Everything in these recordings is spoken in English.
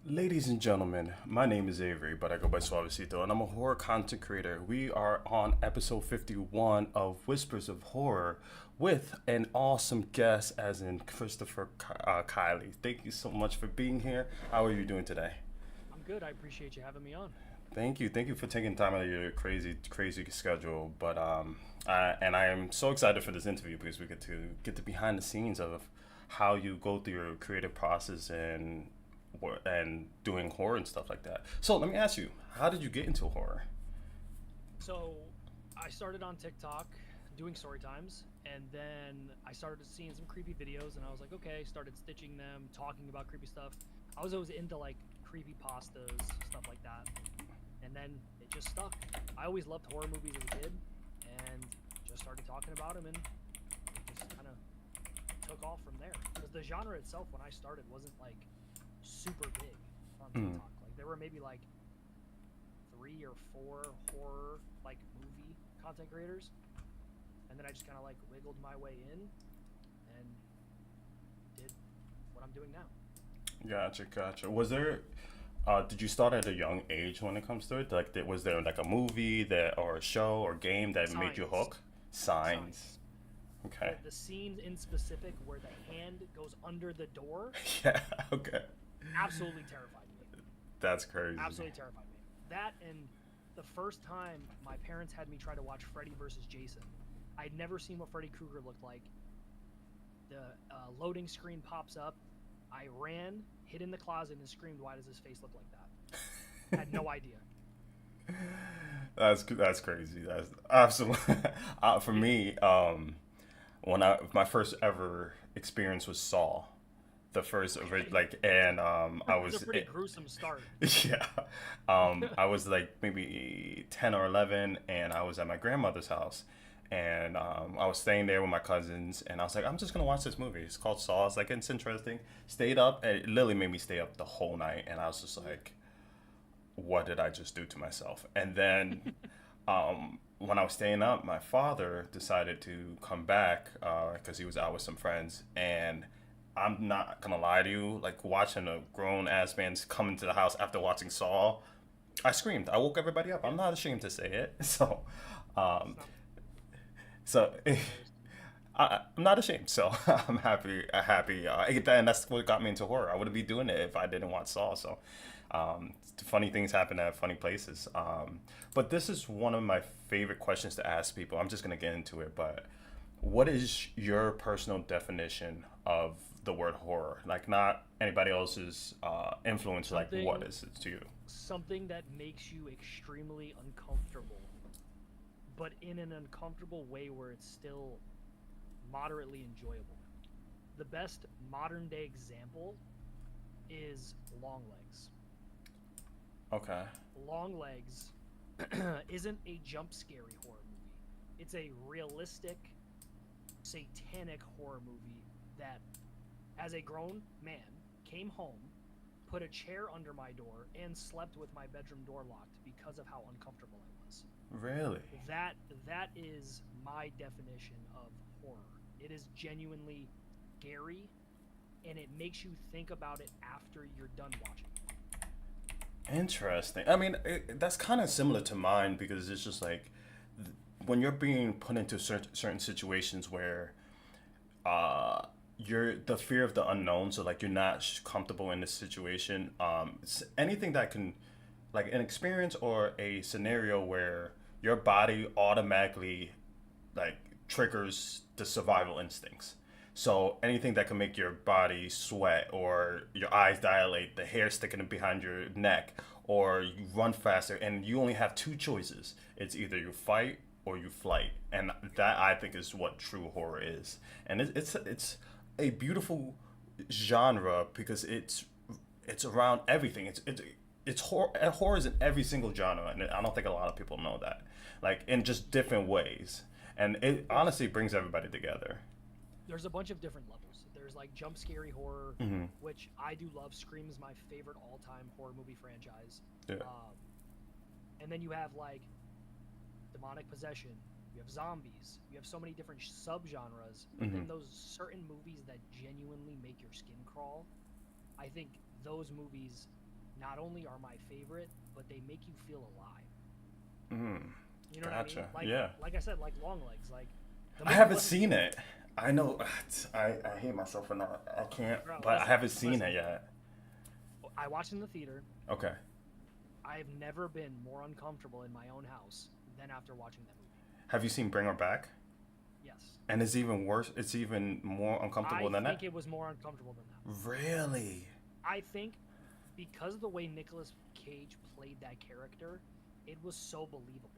Ladies and gentlemen, my name is Avery, but I go by Soavecito, and I'm a horror content creator. We are on episode 51 of Whispers of Horror with an awesome guest, as in Kiely. Thank you so much for being here. How are you doing today? I'm good. I appreciate you having me on. Thank you for taking time out of your crazy schedule. I am so excited for this interview because we get to behind the scenes of how you go through your creative process and doing horror and stuff like that. So let me ask you, how did you get into horror? So, I started on TikTok doing story times, and then I started seeing some creepy videos, and I was like, okay, started stitching them, talking about creepy stuff. I was always into like creepy pastas, stuff like that, and then it just stuck. I always loved horror movies as a kid, and just started talking about them, and it just kind of took off from there. Because the genre itself, when I started, wasn't like super big on Mm, TikTok. Like there were maybe like three or four horror like movie content creators, and then I just kind of like wiggled my way in and did what I'm doing now. gotcha. Did you start at a young age when it comes to it? Like, was there like a movie that, or a show or game that made you Signs, hook? Signs. signs. Okay. The scenes in specific where the hand goes under the door Yeah. Okay. absolutely terrified me. That's crazy. Absolutely terrified me. That and the first time my parents had me try to watch Freddy versus Jason, I'd never seen what Freddy Krueger looked like. The loading screen pops up. I ran, hid in the closet, and screamed, "Why does his face look like that?" Had no idea. That's crazy. That's absolutely for Yeah, me. When I my first ever experience was Saw, the first okay. and I It's a was pretty gruesome start. yeah, I was like maybe 10 or 11, and I was at my grandmother's house, and I was staying there with my cousins, and I was like, I'm just gonna watch this movie. It's called Saw. It's like it's interesting. Stayed up, and it literally made me stay up the whole night, and I was just like, what did I just do to myself? And then when I was staying up, my father decided to come back because he was out with some friends. And I'm not gonna lie to you, like watching a grown ass man come into the house after watching Saw, I screamed. I woke everybody up. Yeah, I'm not ashamed to say it. Um, it's not. so It's hilarious. I'm not ashamed. So I'm happy. And that's what got me into horror. I wouldn't be doing it if I didn't watch Saw. So funny things happen at funny places. But this is one of my favorite questions to ask people. I'm just gonna get into it. But what is your personal definition of the word horror? Like, not anybody else's influence. Like, what Something, is it to you? something that makes you extremely uncomfortable, but in an uncomfortable way where it's still moderately enjoyable. The best modern day example is Long Legs. Okay. Long Legs isn't a jump scary horror movie. It's a realistic, satanic horror movie that, as a grown man, came home, put a chair under my door, and slept with my bedroom door locked because of how uncomfortable I was. Really? That that is my definition of horror. It is genuinely scary, and it makes you think about it after you're done watching. Interesting. I mean, that's kind of similar to mine because it's just like when you're being put into certain situations where uh, you're the fear of the unknown, so like you're not comfortable in this situation. Anything that can, like an experience or a scenario where your body automatically like triggers the survival instincts. So anything that can make your body sweat or your eyes dilate, the hair sticking behind your neck, or you run faster, and you only have two choices. It's either you fight or you flight, and that I think is what true horror is. And it's a beautiful genre because it's around everything. It's horror is in every single genre, and I don't think a lot of people know that. Like in just different ways, and it There's honestly brings everybody together. there's a bunch of different levels. There's like jump scary horror, Hmm. which I do love. Scream is my favorite all-time horror movie franchise. Yeah. Um, and then you have like demonic possession. You have zombies. You have so many different subgenres. But Hmm. then those certain movies that genuinely make your skin crawl, I think those movies not only are my favorite, but they make you feel alive. Mm, You know what I mean? gotcha. Like Yeah. like I said, like Long Legs. Like the I movie haven't wasn't seen it. I know. I hate myself for not. I can't. bro, But I listen, haven't seen listen. it yet. I watched in the theater. Okay. I've never been more uncomfortable in my own house than after watching that movie. Have you seen Bring Her Back? Yes. And it's even worse. It's even more uncomfortable I than think that. it was more uncomfortable than that. Really? I think because of the way Nicolas Cage played that character, it was so believable.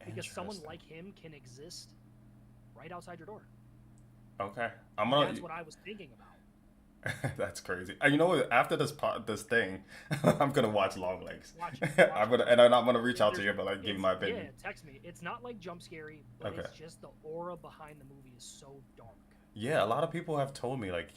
Because someone Interesting. like him can exist right outside your door. Okay. I'm And gonna. that's what I was thinking about. That's crazy. You know what? After this thing, I'm gonna watch Long Legs. Watch it. I'm Watch gonna it. and I'm not gonna reach out to There's, you, but like give you it's my yeah, opinion. text me. It's not like jump scary, but Okay. it's just the aura behind the movie is so dark. Yeah, a lot of people have told me like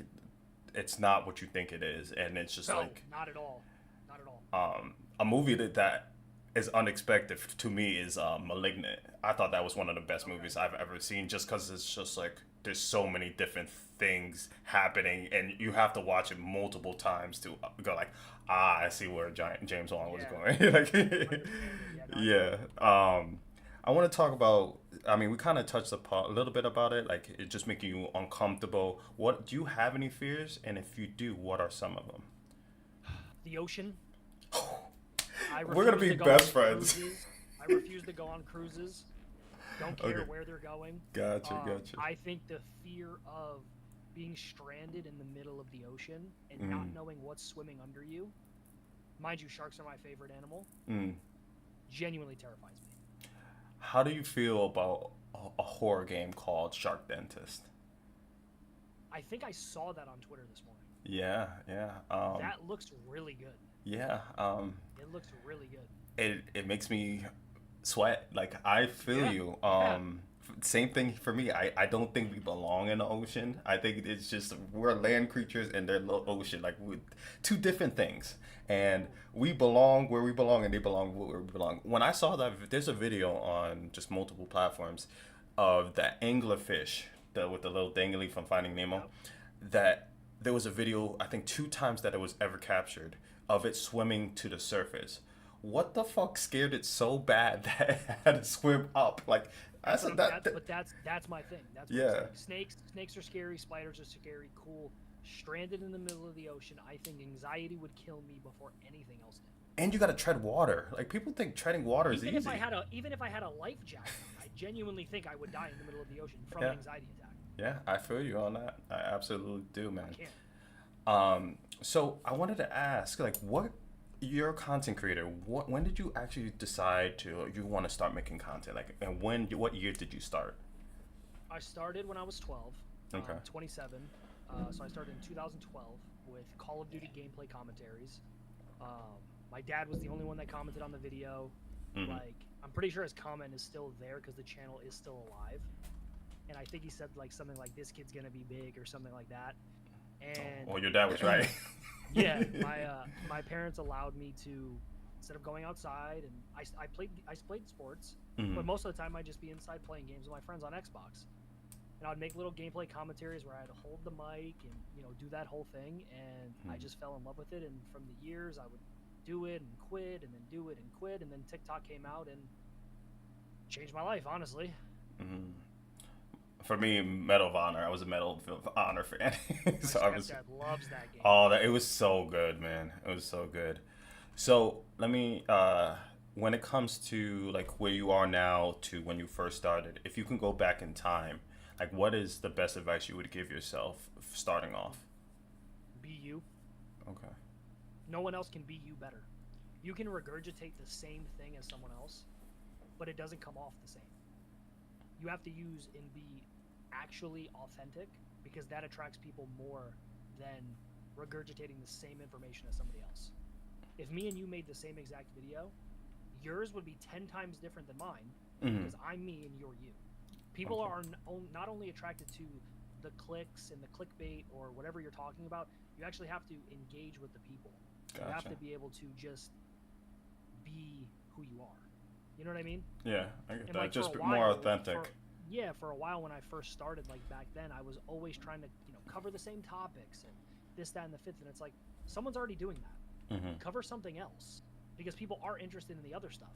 it's not what you think it is, and it's just No, like not at all. Not at all. a movie that is unexpected to me is Malignant. I thought that was one of the best Okay. movies I've ever seen, just because it's just like there's so many different things happening, and you have to watch it multiple times to go like, I see where James Wan was Yeah. going. Like, Understand it. Yeah, no, I get yeah. it. I want to talk about. I mean, we kind of touched upon a little bit about it, like it just making you uncomfortable. What do you have any fears? And if you do, what are some of them? The ocean. I We're gonna refuse be to go best on friends. cruises. I refuse to go on cruises. Don't care Okay. where they're going. Gotcha. I think the fear of being stranded in the middle of the ocean and not Mm, knowing what's swimming under you, mind you, sharks are my favorite animal, mm. genuinely terrifies me. How do you feel about a horror game called Shark Dentist? I think I saw that on Twitter this morning. Yeah. That looks really good. Yeah. It looks really good. It makes me sweat. Like I feel Yeah. you. Yeah. Same thing for me. I don't think we belong in the ocean. I think it's just we're land creatures and they're ocean. Like we two different things. And we belong where we belong, and they belong where we belong. When I saw that, there's a video on just multiple platforms of that anglerfish, with the little dangly from Finding Nemo. Yep. That there was a video, I think 2 times that it was ever captured of it swimming to the surface. What the fuck scared it so bad that it had to swim up? Like I That's what said I'm, that. but that's my thing. That's what I'm Yeah. saying. Snakes are scary. Spiders are scary. Cool. Stranded in the middle of the ocean, I think anxiety would kill me before anything else did. And you gotta tread water. Like people think treading water is Even easy. if I had a life jacket, I genuinely think I would die in the middle of the ocean from Yeah. an anxiety attack. Yeah, I feel you on that. I absolutely do, I man. can't. So I wanted to ask, like, what you're a content creator. When did you actually decide you want to start making content? Like, and what year did you start? I started when I was 12. Okay. 27. So I started in 2012 with Call of Duty gameplay commentaries. My dad was the only one that commented on the video. Mhm. Like, I'm pretty sure his comment is still there because the channel is still alive. And I think he said like something like "this kid's gonna be big" or something like that. And Well, your dad was right. yeah, my parents allowed me to, instead of going outside, and I played sports, Mhm. but most of the time I'd just be inside playing games with my friends on Xbox. And I'd make little gameplay commentaries where I'd hold the mic and do that whole thing, and I just fell in love with it. And from the years, I would do it and quit, and then do it and quit, and then TikTok came out and changed my life, honestly. Mhm. For me, Medal of Honor. I was a Medal of Honor fan. So I My was. stepdad loves that game. Oh, it was so good, man. It was so good. So let me. When it comes to like where you are now to when you first started, if you can go back in time, like what is the best advice you would give yourself starting off? Be you. Okay. No one else can be you better. You can regurgitate the same thing as someone else, but it doesn't come off the same. You have to use and be actually authentic, because that attracts people more than regurgitating the same information as somebody else. If me and you made the same exact video, yours would be 10 times different than mine, Mhm. because I'm me and you're you. People Okay. are not only attracted to the clicks and the clickbait or whatever you're talking about, you actually have to engage with the people. You have Gotcha. to be able to just be who you are. You know what I mean? Yeah, I get And that. like Just for a more while, authentic. for a while when I first started, like back then, I was always trying to cover the same topics and this, that, and the fifth, and it's like someone's already doing that. Hmm. Cover something else because people are interested in the other stuff.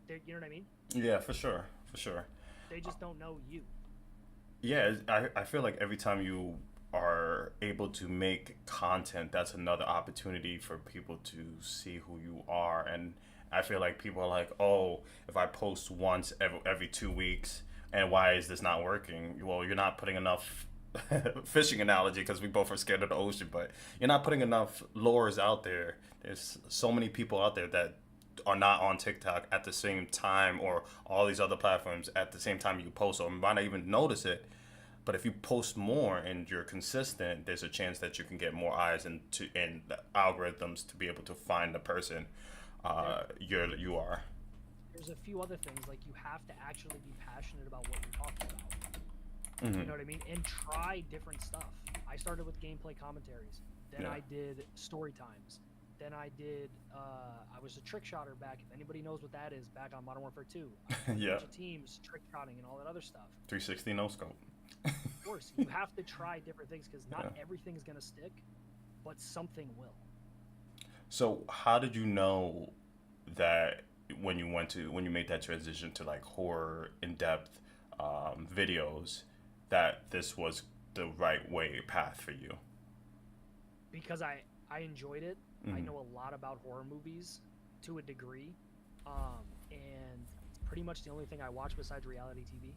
You know what I mean? Yeah, for sure, for sure. They just don't know you. Yeah, I feel like every time you are able to make content, that's another opportunity for people to see who you are. And I feel like people are like, oh, if I post once every 2 weeks, and why is this not working? Well, you're not putting enough fishing analogy because we both are scared of the ocean, but you're not putting enough lures out there. There's so many people out there that are not on TikTok at the same time or all these other platforms at the same time you post, or might not even notice it. But if you post more and you're consistent, there's a chance that you can get more eyes and the algorithms to be able to find the person There, you are. there's a few other things like you have to actually be passionate about what you're talking about. You know Hmm. what I mean? And try different stuff. I started with gameplay commentaries. Then Yeah. I did story times. Then I did. I was a trick shotter back. If anybody knows what that is, back on Modern Warfare 2, I was running a Yeah. bunch of teams, trick shotting, and all that other stuff. 360 no scope. Of course, you have to try different things because not Yeah. everything's gonna stick, but something will. So how did you know that when you made that transition to like horror in depth videos, that this was the right way path for you? Because I enjoyed it. I Hmm. know a lot about horror movies to a degree, and it's pretty much the only thing I watch besides reality TV.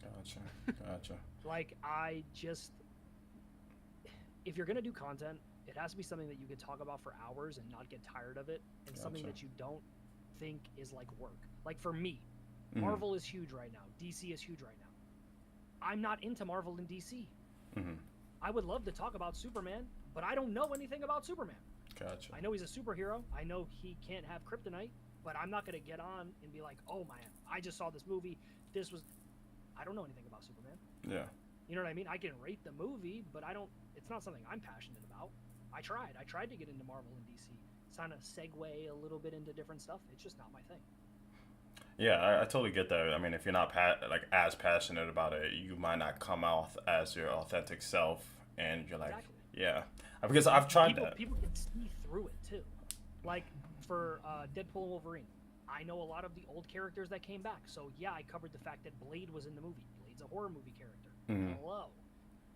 Gotcha. Gotcha. Like I just, if you're gonna do content, it has to be something that you can talk about for hours and not get tired of it, and something Gotcha. that you don't think is like work. Like for me, Hmm. Marvel is huge right now. DC is huge right now. I'm not into Marvel and DC. Hmm. I would love to talk about Superman, but I don't know anything about Superman. Gotcha. I know he's a superhero. I know he can't have kryptonite, but I'm not going to get on and be like, "Oh man, I just saw this movie. This was I don't know anything about Superman." Yeah. You know what I mean? I can rate the movie, but I don't it's not something I'm passionate about. I tried. I tried to get into Marvel and DC. Kind of segue a little bit into different stuff. It's just not my thing. Yeah, I totally get that. I mean, if you're not like as passionate about it, you might not come out as your authentic self, and you're like, Exactly. yeah, because I've tried people that. people can see through it too. Like for Deadpool and Wolverine, I know a lot of the old characters that came back. So yeah, I covered the fact that Blade was in the movie. Blade's a horror movie character. Hmm. Hello,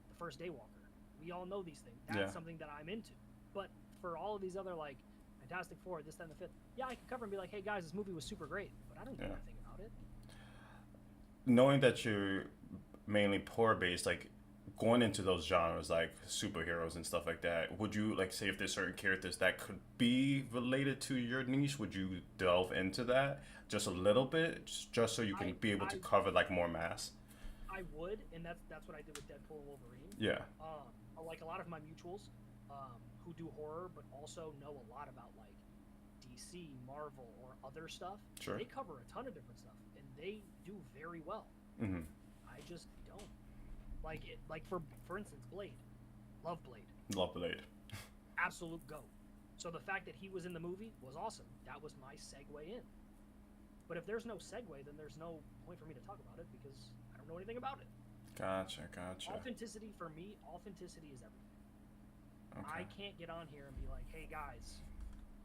the first Daywalker. We all know these things. Yeah. That's something that I'm into. But for all of these other like Fantastic Four, this, that, and the fifth, yeah, I can cover and be like, hey guys, this movie was super great, but I don't know Yeah. anything about it. Knowing that you're mainly horror based, like going into those genres like superheroes and stuff like that, would you like say if there's certain characters that could be related to your niche, would you delve into that just a little bit, just so you can I be able to I cover like more mass? I would, and that's what I did with Deadpool and Wolverine. Yeah. Like a lot of my mutuals, who do horror but also know a lot about like DC, Marvel, or other stuff. Sure. They cover a ton of different stuff, and they do very well. Hmm. I just don't like it. Like for instance, Blade, love Blade, Love Blade. absolute goat. So the fact that he was in the movie was awesome. That was my segue in. But if there's no segue, then there's no point for me to talk about it because I don't know anything about it. Gotcha. Gotcha. Authenticity for me, authenticity is everything. I Okay. can't get on here and be like, "Hey guys,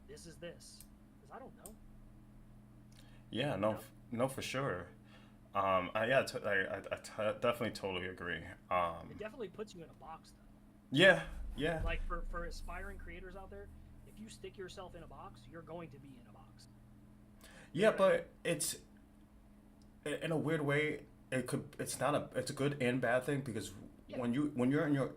this is this," because I don't know. Yeah. You No. know, No, for sure. Yeah. Definitely totally agree. it definitely puts you in a box though. Yeah. Yeah. Like for aspiring creators out there, if you stick yourself in a box, you're going to be in a box. You Yeah, know what I mean? but it's in a weird way. It's not a. It's a good and bad thing because Yeah, when you're in your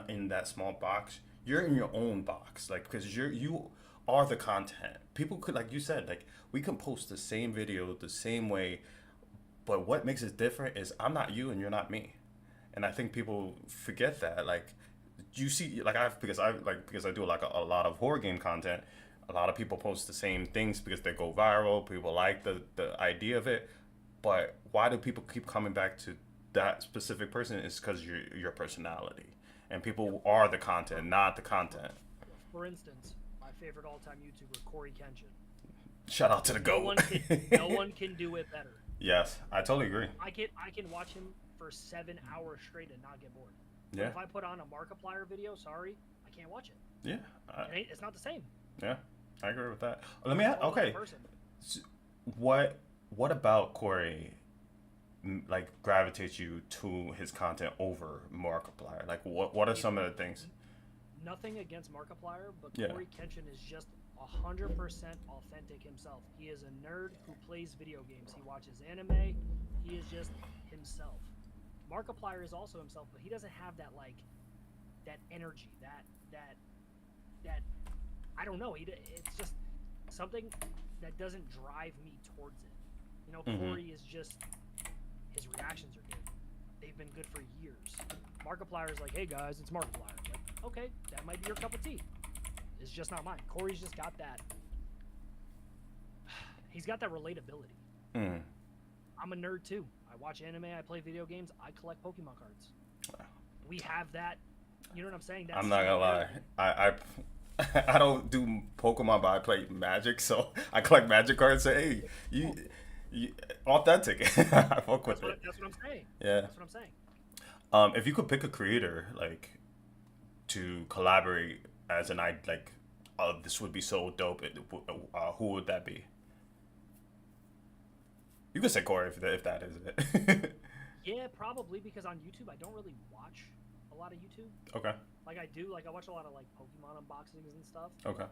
in that small box, you're in your own box. Like because you are the content. People could like you said like we can post the same video the same way, but what makes it different is I'm not you and you're not me, and I think people forget that. Like you see, like because I do like a lot of horror game content. A lot of people post the same things because they go viral. People like the idea of it, but why do people keep coming back to that specific person? Is because your personality, and yep. people are the For, content, not the content. for instance, my favorite all-time YouTuber, Corey Kenshin. Shout out to the No goat. one can no one can do it better. Yes, I totally agree. I can watch him for 7 hours straight and not get bored. But Yeah. if I put on a Markiplier video, sorry, I can't watch it. Yeah. I, It's not the same. yeah. I agree with that. Let me It's ask. all about the Okay. person. s- What about Corey like gravitates you to his content over Markiplier? Like what are It, some of the things? Nothing against Markiplier, but Yeah. Corey Kenshin is just 100% authentic himself. He is a nerd who plays video games. He watches anime. He is just himself. Markiplier is also himself, but he doesn't have that like that energy, that that I don't know. It's just something that doesn't drive me towards it. You know, Mm-hmm. Corey is just his reactions are good. They've been good for years. Markiplier is like, hey guys, it's Markiplier. Like, okay, that might be your cup of tea. It's just not mine. Corey's just got that. He's got that relatability. Mm. I'm a nerd too. I watch anime. I play video games. I collect Pokemon cards. We have that. You know what I'm saying? That's I'm not gonna lie. I don't do Pokemon, but I play Magic, so I collect Magic cards. Say, hey, you authentic. I fuck with it. That's what I'm saying. Yeah. That's what I'm saying. If you could pick a creator like to collaborate as an I like, this would be so dope. Who would that be? You could say Corey if that is it. Yeah, probably because on YouTube I don't really watch a lot of YouTube. Okay. Like I do, like I watch a lot of like Pokemon unboxings and stuff. Okay.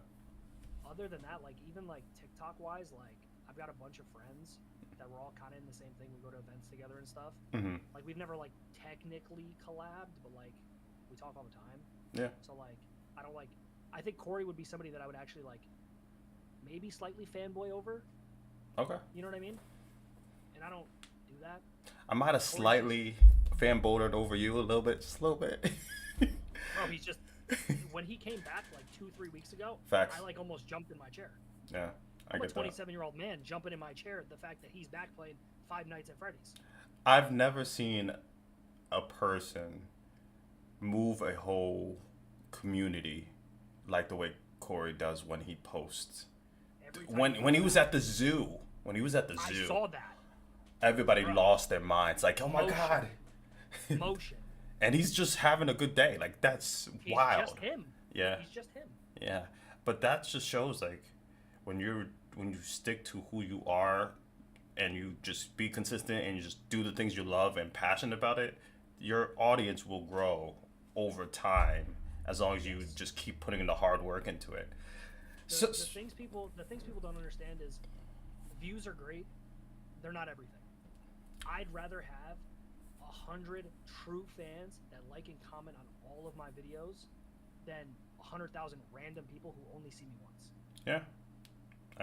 Other than that, like even like TikTok wise, like I've got a bunch of friends that we're all kind of in the same thing. We go to events together and stuff. Mm-hmm. Like we've never like technically collabed, but like we talk all the time. Yeah. So like I don't like. I think Corey would be somebody that I would actually like, maybe slightly fanboy over. Okay. You know what I mean? And I don't do that. I might have slightly fanboyed over you a little bit, just a little bit. Bro, he's just when he came back like 2-3 weeks ago. Facts. I like almost jumped in my chair. Yeah, I I'm a get that. 27-year-old man jumping in my chair at the fact that he's back playing Five Nights at Freddy's. I've never seen a person move a whole community like the way Corey does when he posts. Every time When he was at the zoo, I saw that everybody Bro. lost their minds. Like, oh my Motion. god. motion. And he's just having a good day. Like that's He's wild. just him. Yeah. He's just him. Yeah, but that just shows like when you stick to who you are and you just be consistent and you just do the things you love and passionate about it, your audience will grow over time as long as you just keep putting in the hard work into it. The things people don't understand is views are great. They're not everything. I'd rather have 100 true fans that like and comment on all of my videos than 100,000 random people who only see me once. Yeah,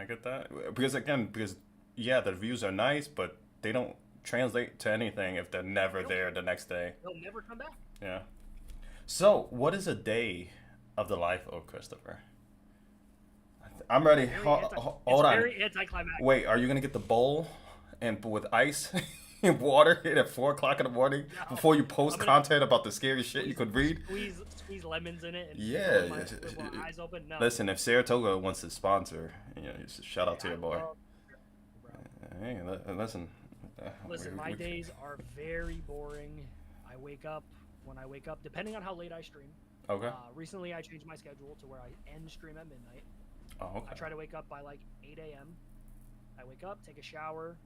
I get that because yeah, the views are nice, but they don't translate to anything if they're never there the next day. They'll never come back. Yeah. So, what is a day of the life of Christopher? I'm ready. Hold on. Very anticlimactic. Wait, are you gonna get the bowl and with ice and water at 4 o'clock in the morning No. before you post I'm gonna content about the scary shit you could read? Squeeze lemons in it. And Yeah. with my eyes open. No. Listen, if Saratoga wants to sponsor, shout out to your boy. Hey, listen. Listen, my days are very boring. I wake up when I wake up, depending on how late I stream. Okay. Recently, I changed my schedule to where I end stream at midnight. Oh, okay. I try to wake up by like 8 a.m. I wake up, take a shower,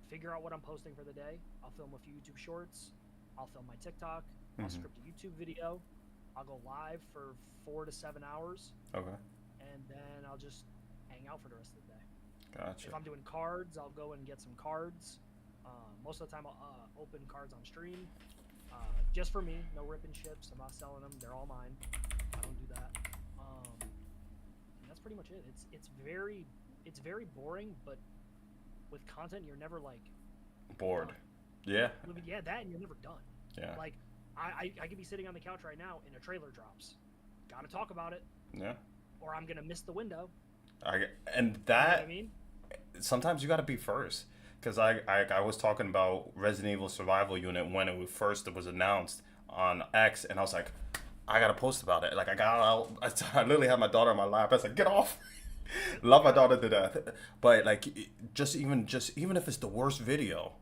figure out what I'm posting for the day. I'll film a few YouTube shorts. I'll film my TikTok. I'll Mhm. script a YouTube video. I'll go live for 4 to 7 hours, Okay. and then I'll just hang out for the rest of the day. Gotcha. If I'm doing cards, I'll go and get some cards. Most of the time, I'll open cards on stream. Just for me, no ripping ships. I'm not selling them. They're all mine. I don't do that. And that's pretty much it. It's very boring, but with content, you're never like Bored. done. Yeah. Yeah, that and you're never done. Yeah. Like I could be sitting on the couch right now and a trailer drops. Gotta talk about it, Yeah. or I'm gonna miss the window. And You know that what I mean? sometimes you got to be first because I was talking about Resident Evil Survival Unit when it was announced on X, and I was like, I gotta post about it. Like I got out, I literally had my daughter on my lap. I was like, get off. Love my daughter to death, but like just even if it's the worst video,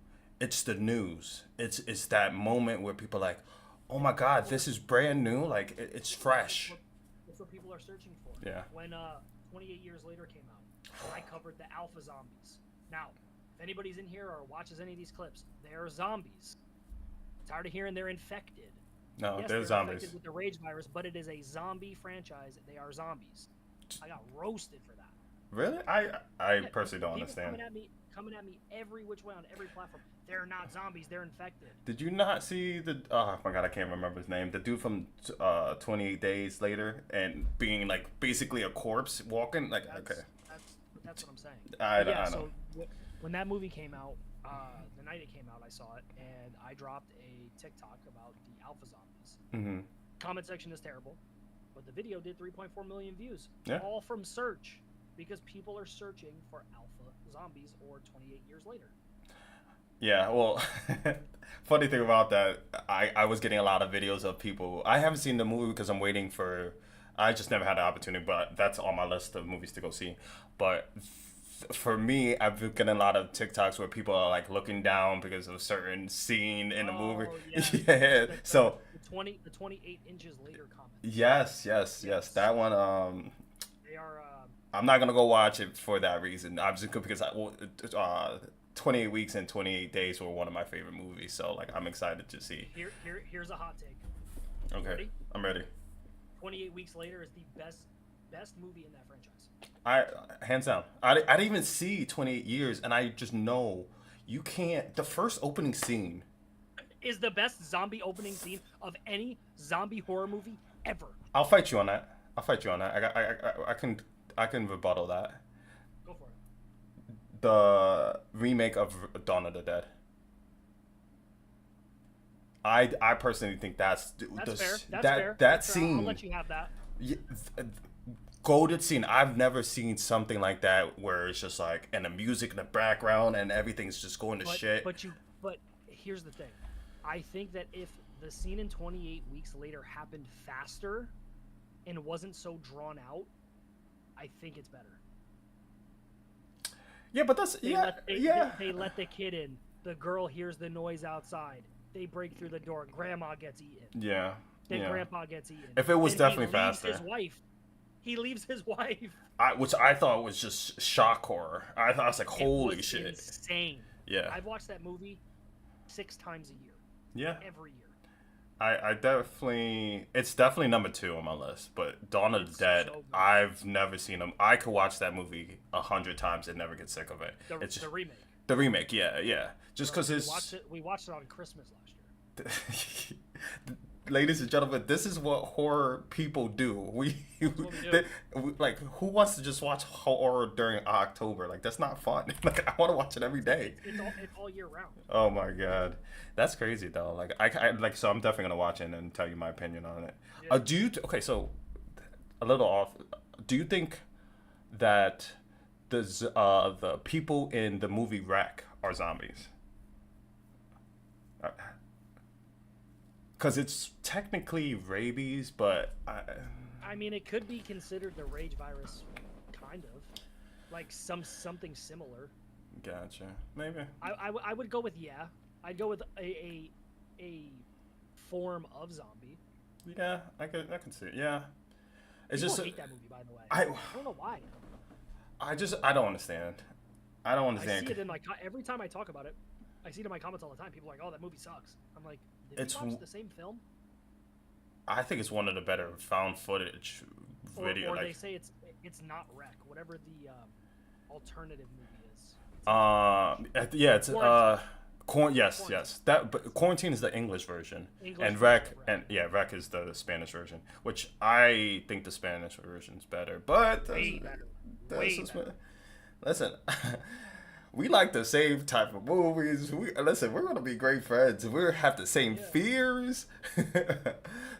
it's the news. It's that moment where people are like, oh my god, this is brand new. Like it's fresh. that's what people are searching for. Yeah. When 28 years later came out, I covered the alpha zombies. Now, if anybody's in here or watches any of these clips, they are zombies. Tired of hearing they're infected. No, Yes, they're zombies. infected with the rage virus, but it is a zombie franchise. They are zombies. I got roasted for that. Really? I personally don't People understand. coming at me every which way on every platform. They're not zombies. They're infected. Did you not see the? Oh my god, I can't remember his name. The dude from 28 Days Later and being like basically a corpse walking. Like, okay. That's what I'm saying. I Yeah. know. So when that movie came out, the night it came out, I saw it and I dropped a TikTok about the alpha zombies. Mm-hmm. Comment section is terrible, but the video did 3.4 million views. Yeah. All from search, because people are searching for alpha zombies or 28 years later. Yeah, well, funny thing about that, I was getting a lot of videos of people. I haven't seen the movie because I'm waiting for. I just never had the opportunity, but that's on my list of movies to go see. But for me, I've been getting a lot of TikToks where people are like looking down because of a certain scene in the movie. Yeah. Yeah. So the 28 inches later comment. yes. That one. They are. I'm not gonna go watch it for that reason. I'm just because 28 Weeks and 28 Days were one of my favorite movies, so like I'm excited to see. Here's a hot take. Okay, Ready? I'm ready. 28 Weeks Later is the best movie in that franchise. Hands down. I didn't even see 28 Years, and I just know you can't. The first opening scene Is the best zombie opening scene of any zombie horror movie ever. I'll fight you on that. I can rebuttal that. Go for it. The remake of Dawn of the Dead. I personally think that's fair. that Fair. scene. I'll let you have that. Golden scene. I've never seen something like that where it's just like and the music in the background and everything's just going to shit. But here's the thing. I think that if the scene in 28 Weeks Later happened faster and wasn't so drawn out, I think it's better. Yeah, but that's They let the kid in. The girl hears the noise outside. They break through the door. Grandma gets eaten. Yeah. Then yeah. Grandpa gets eaten. If it was Then definitely he faster. leaves his wife. He leaves his wife. Which I thought was just shock horror. I was like, holy it was shit. Insane. Yeah. I've watched that movie 6 times a year. Yeah. Every year. I definitely, it's definitely number 2 on my list. But Dawn of the Dead, so good. I've never seen them. I could watch that movie 100 times and never get sick of it. The remake. The remake, yeah. Just because We watched it on Christmas last year. Ladies and gentlemen, this is what horror people do. Like, who wants to just watch horror during October? Like, that's not fun. Like, I want to watch it every day. It's all year round. Oh my god, that's crazy though. Like, so I'm definitely gonna watch it and tell you my opinion on it. Yeah. Okay, so a little off. Do you think that the people in the movie Wreck are zombies? Because it's technically rabies, but I mean, it could be considered the rage virus, kind of, like something similar. Gotcha. Maybe. I would go with yeah. I'd go with a form of zombie. Yeah, I can see it. Yeah, it's People just hate that movie, by the way. I don't know why. I don't understand. I don't understand. I see it in every time I talk about it. I see it in my comments all the time. People are like, "Oh, that movie sucks." I'm like, "Did you watch the same film?" I think it's one of the better found footage video. Or like, they say it's not Wreck, whatever the alternative movie is. yeah, it's Quarantine. yes. But Quarantine is the English version, and Wreck is the Spanish version, which I think the Spanish version is better. But Way better. Listen. We like the same type of movies. Listen, we're gonna be great friends. We have the same fears.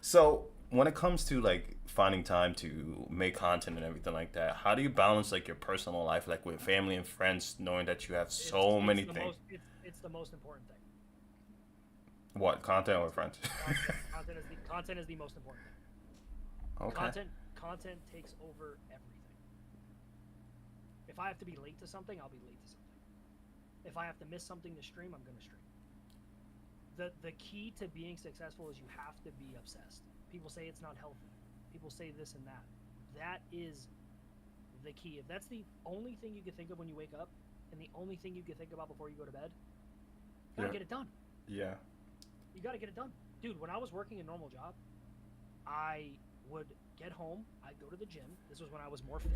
So when it comes to like finding time to make content and everything like that, how do you balance like your personal life, like with family and friends, knowing that you have so many things? It's the most important thing. What, content or friends? Content is the most important thing. Okay. Content takes over everything. If I have to be late to something, I'll be late to something. If I have to miss something to stream, I'm gonna stream. The key to being successful is you have to be obsessed. People say it's not healthy. people say this and that. That is the key. If that's the only thing you can think of when you wake up and the only thing you can think about before you go to bed, you gotta get it done. Yeah. You gotta get it done. Dude, when I was working a normal job, I would get home, I'd go to the gym. This was when I was more fit.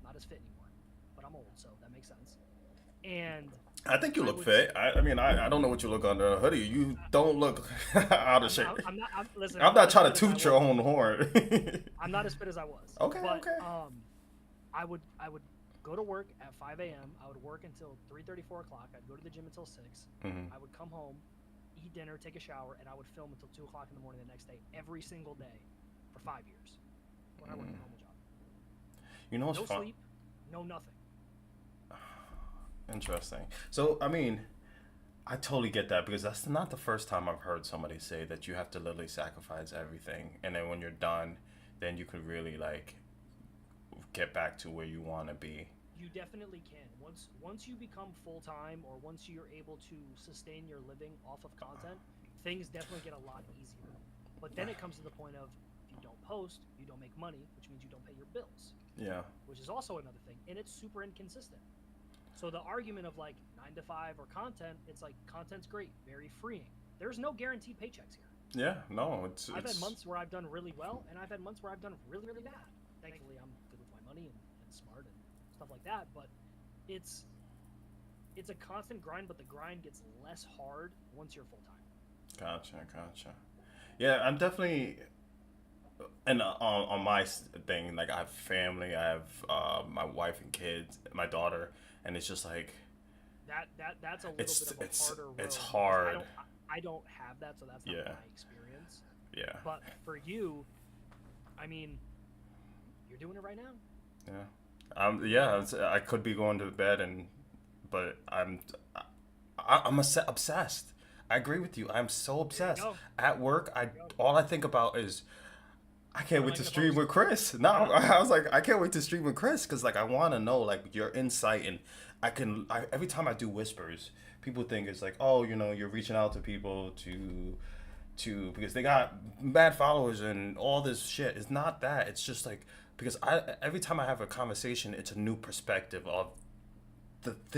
Not as fit anymore, but I'm old, so that makes sense. And I think you I look would, fit. I mean, I don't know what you look under a hoodie. You don't look out of shape. listen, I'm I'm not not as trying fit to as I toot your was. own horn. I'm not as fit as I was. Okay, But okay. I would go to work at 5 a.m. I would work until 3:30, 4 o'clock. I'd go to the gym until 6. Hmm. I would come home, eat dinner, take a shower, and I would film until 2 o'clock in the morning the next day, every single day, for 5 years. When I worked a normal job. You know what's No fun? sleep, no nothing. Interesting. So, I mean, I totally get that because that's not the first time I've heard somebody say that you have to literally sacrifice everything, and then when you're done, then you could really like get back to where you want to be. You definitely can. Once you become full time, or once you're able to sustain your living off of content, things definitely get a lot easier. But then it comes to the point of, if you don't post, you don't make money, which means you don't pay your bills, Yeah. which is also another thing, and it's super inconsistent. So the argument of like 9 to 5 or content, it's like content's great, very freeing. There's no guaranteed paychecks here. Yeah. No, I've had it's months where I've done really well, and I've had months where I've done really, really bad. Thankfully, I'm good with my money and smart and stuff like that. But it's a constant grind, but the grind gets less hard once you're full time. gotcha. Yeah, I'm definitely and on my thing, like I have family, I have my wife and kids, my daughter, and it's just like That's a little it's bit of a it's harder road. it's because hard. I don't have that, so that's not Yeah. my experience. Yeah. But for you, I mean, you're doing it right now. Yeah. Yeah, I could be going to bed but obsessed. I agree with you. I'm so There you obsessed. go. At work, There you go. all I think about is I can't When wait am I to gonna stream post? with Chris. No, Yeah. I was like, I can't wait to stream with Chris because like I want to know like your insight and every time I do whispers, people think it's like, oh, you're reaching out to people to because they got mad followers and all this shit. It's not that. It's just like because every time I have a conversation, it's a new perspective of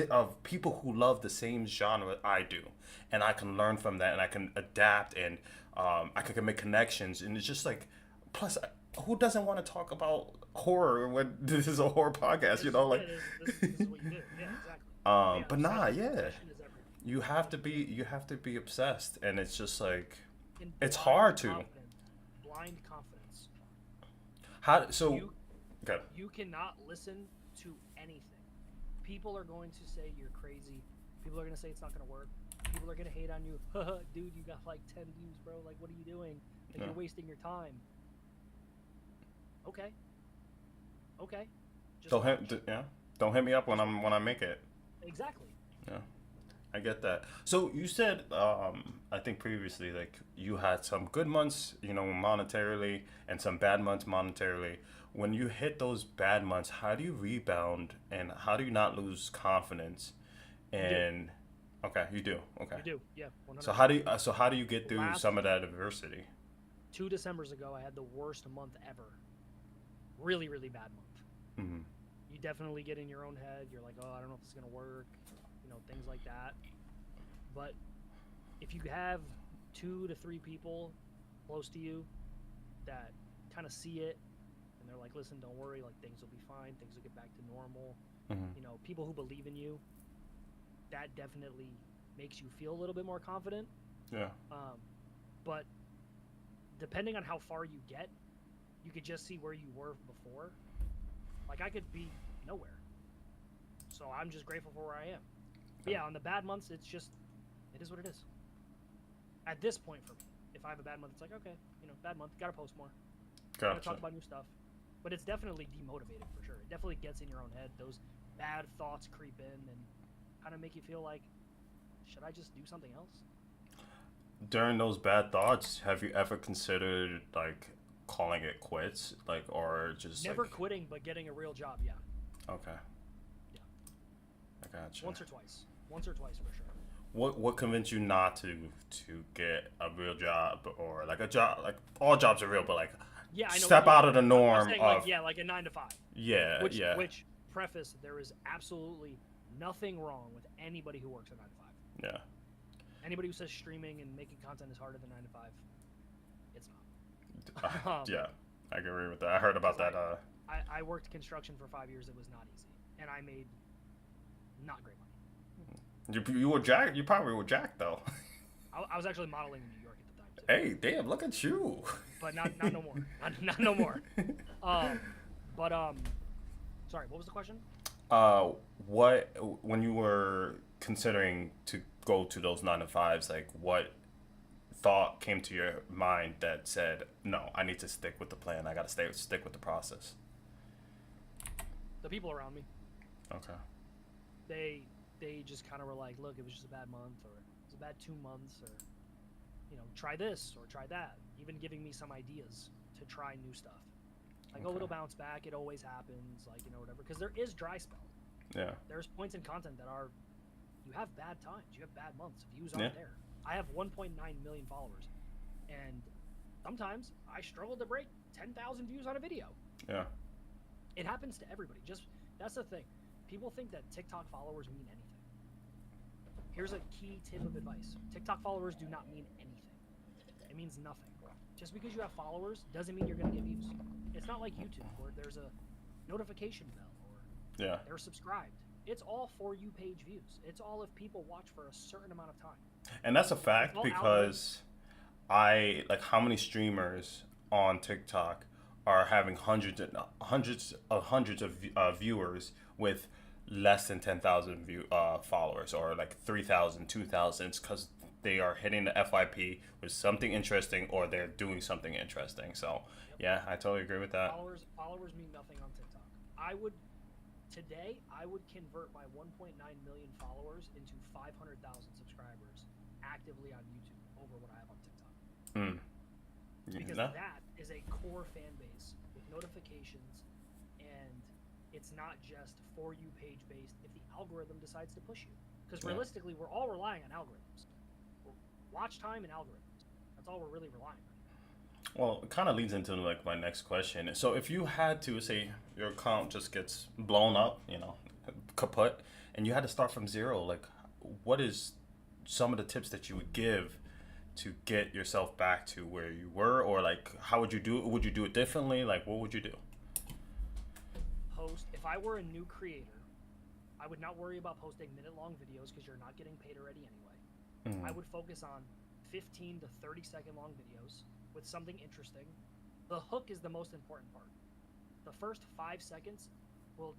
of people who love the same genre I do, and I can learn from that, and I can adapt, and I can make connections, and it's just like, plus, who doesn't want to talk about horror when this is a horror podcast? Like, This is what you do. Yeah, exactly. But yeah, but nah, obsession, yeah, obsession is everything. you have to be obsessed, and it's just like And it's blind hard to. confidence. Blind confidence. How so? You Okay. you cannot listen to anything. People are going to say you're crazy. People are going to say it's not going to work. People are going to hate on you. Dude, you got like 10 views, bro. Like, what are you doing? Like, Yeah. you're wasting your time. Okay. Okay. Just Don't watch. hit, yeah. Don't hit me up when I make it. Exactly. Yeah. I get that. So you said, I think previously, like you had some good months, monetarily, and some bad months monetarily. When you hit those bad months, how do you rebound, and how do you not lose confidence? You do. And okay, you do. Okay. You do. Yeah. So 100%. how do you get through Last some of that adversity? 2 Decembers ago, I had the worst month ever. Really, really bad month. Hmm. You definitely get in your own head. You're like, oh, I don't know if this is gonna work, things like that. But if you have 2 to 3 people close to you that kind of see it, and they're like, listen, don't worry, like things will be fine, things will get back to normal. Hmm. People who believe in you, that definitely makes you feel a little bit more confident. Yeah. But depending on how far you get, you could just see where you were before. Like I could be nowhere. So I'm just grateful for where I am. But yeah, on the bad months, it is what it is. At this point for me, if I have a bad month, it's like, okay, bad month, gotta post more. Gotta Gotcha. talk about new stuff. But it's definitely demotivating for sure. It definitely gets in your own head. Those bad thoughts creep in and kind of make you feel like, should I just do something else? During those bad thoughts, have you ever considered like calling it quits, like, or just Never like, quitting, but getting a real job, yeah. okay, Yeah. I gotcha. Once or twice. Once or twice for sure. What convinced you not to get a real job or like a job, like all jobs are real, but like Yeah, I know. step Yeah, out of the I'm norm saying like of yeah, like a 9 to 5. yeah, yeah, Which preface there is absolutely nothing wrong with anybody who works a 9 to 5. yeah. Anybody who says streaming and making content is harder than 9 to 5, it's Uh, not. yeah, I can agree with that. I heard about Because that. I worked construction for 5 years. It was not easy, and I made not great money. You were jacked. You probably were jacked though. I was actually modeling in New York at the time too, Hey, damn! Look at you. but not no more. Not no more. Um, but sorry, what was the question? What when you were considering to go to those 9 to 5s, like what thought came to your mind that said, "No, I need to stick with the plan. I got to stick with the process." The people around me, Okay. they just kind of were like, look, it was just a bad month, or it was a bad 2 months, or try this or try that. Even giving me some ideas to try new stuff. Like, Okay. it'll bounce back. It always happens. Like, whatever. Because there is dry spell. Yeah. There's points in content that are, you have bad times. You have bad months. Views Yeah. aren't there. I have 1.9 million followers, and sometimes I struggle to break 10,000 views on a video. Yeah. It happens to everybody. That's the thing. People think that TikTok followers mean anything. Here's a key tip of advice. TikTok followers do not mean anything. It means nothing. Just because you have followers doesn't mean you're going to get views. It's not like YouTube where there's a notification bell or Yeah. they're subscribed. It's all For You page views. It's all if people watch for a certain amount of time. And that's a fact All because I like how many streamers on TikTok are having hundreds of viewers with less than 10,000 followers, or like 3,000, 2,000, because they are hitting the FYP with something interesting or they're doing something interesting. So yeah, I totally agree with that. Followers mean nothing on TikTok. Today I would convert my 1.9 million followers into 500,000 subscribers actively on YouTube over what I have on TikTok. Mm. Because No? that is a core fan base with notifications, and it's not just For You page based if the algorithm decides to push you. Because Yeah. realistically, we're all relying on algorithms. Watch time and algorithms. That's all we're really relying on. Well, it kind of leads into like my next question. So if you had to say your account just gets blown up, kaput, and you had to start from zero, like what is some of the tips that you would give to get yourself back to where you were, or like how would you do it? Would you do it differently? Like what would you do? If I were a new creator, I would not worry about posting minute-long videos because you're not getting paid already anyway. Mhm. I would focus on 15 to 30-second long videos with something interesting. The hook is the most important part. The first 5 seconds will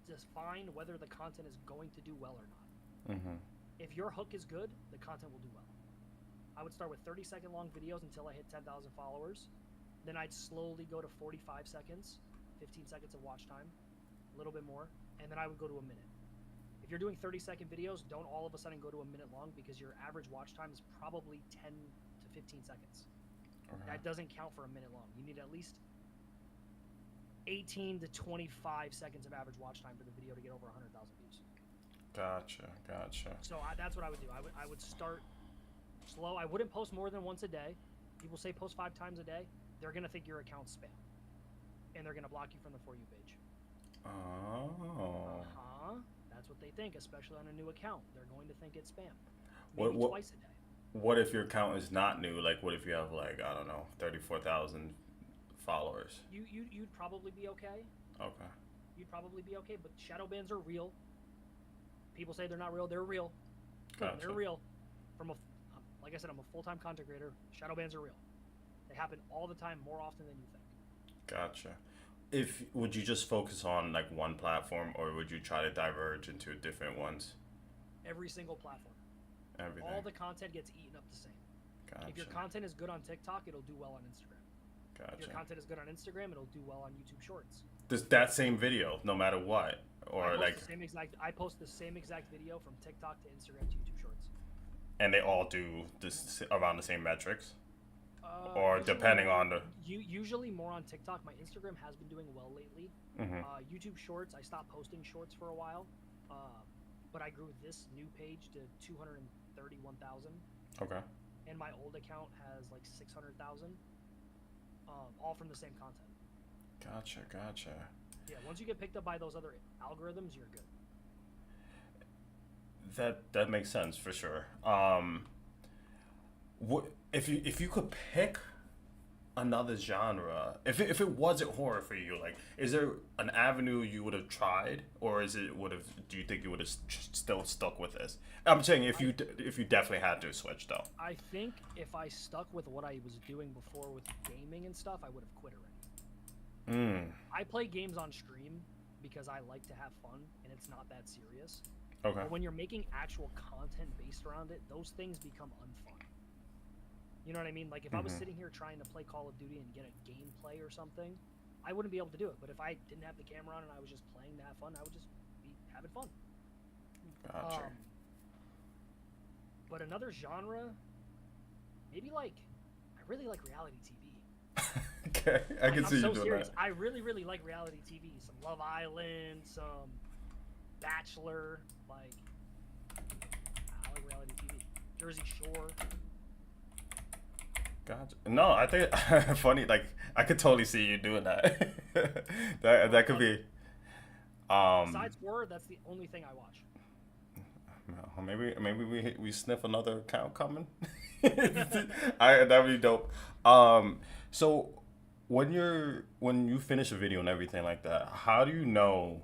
define whether the content is going to do well or not. Mm-hmm. If your hook is good, the content will do well. I would start with 30-second long videos until I hit 10,000 followers. Then I'd slowly go to 45 seconds, 15 seconds of watch time, a little bit more, and then I would go to a minute. If you're doing 30-second videos, don't all of a sudden go to a minute long because your average watch time is probably 10 to 15 seconds. Okay. That doesn't count for a minute long. You need at least 18 to 25 seconds of average watch time for the video to get over 100,000 views. Gotcha. So that's what I would do. I would start slow. I wouldn't post more than once a day. People say post 5 times a day. They're going to think your account's spam. And they're going to block you from the For You page. Oh. That's what they think, especially on a new account. They're going to think it's spam. What- Maybe twice a day. What if your account is not new? Like, what if you have like I don't know, 34,000 followers? You'd probably be okay. Okay. You'd probably be okay, but shadow bans are real. People say they're not real. They're real. Gotcha. They're real. Like I said, I'm a full-time content creator. Shadow bans are real. They happen all the time, more often than you think. Gotcha. Would you just focus on like one platform, or would you try to diverge into different ones? Every single platform. Everything. All the content gets eaten up the same. Gotcha. If your content is good on TikTok, it'll do well on Instagram. If your Gotcha. content is good on Instagram, it'll do well on YouTube Shorts. Does that same video, no matter what, or like, I post the same exact video from TikTok to Instagram to YouTube Shorts. and they all do this around the same metrics, or Usually depending on the. Usually more on TikTok. My Instagram has been doing well lately. Mhm. YouTube Shorts, I stopped posting shorts for a while, but I grew this new page to 231,000, Okay. and my old account has like 600,000. all from the same content. Gotcha. Yeah, once you get picked up by those other algorithms, you're good. That makes sense for sure. What if you could pick another genre, if it wasn't horror for you, like, is there an avenue you would have tried, or is it would have? Do you think you would have still stuck with this? I'm saying if you definitely had to switch though. I think if I stuck with what I was doing before with gaming and stuff, I would have quit already. I play games on stream because I like to have fun, and it's not that serious. Okay. But when you're making actual content based around it, those things become unfun. You know what I mean? Like if I was sitting here trying to play Call of Duty and get a gameplay or something, I wouldn't be able to do it. But if I didn't have the camera on and I was just playing to have fun, I would just be having fun. Gotcha. But another genre, maybe like, I really like reality TV. Okay, I can see you doing serious. that. I really, really like reality TV. Some Love Island, some Bachelor. Like, I like reality TV. Jersey Shore. Gotcha. No, I think funny. Like I could totally see you doing that. that could be. Besides horror, that's the only thing I watch. Maybe we sniff another cow coming. That'd be dope. So when you finish a video and everything like that, how do you know,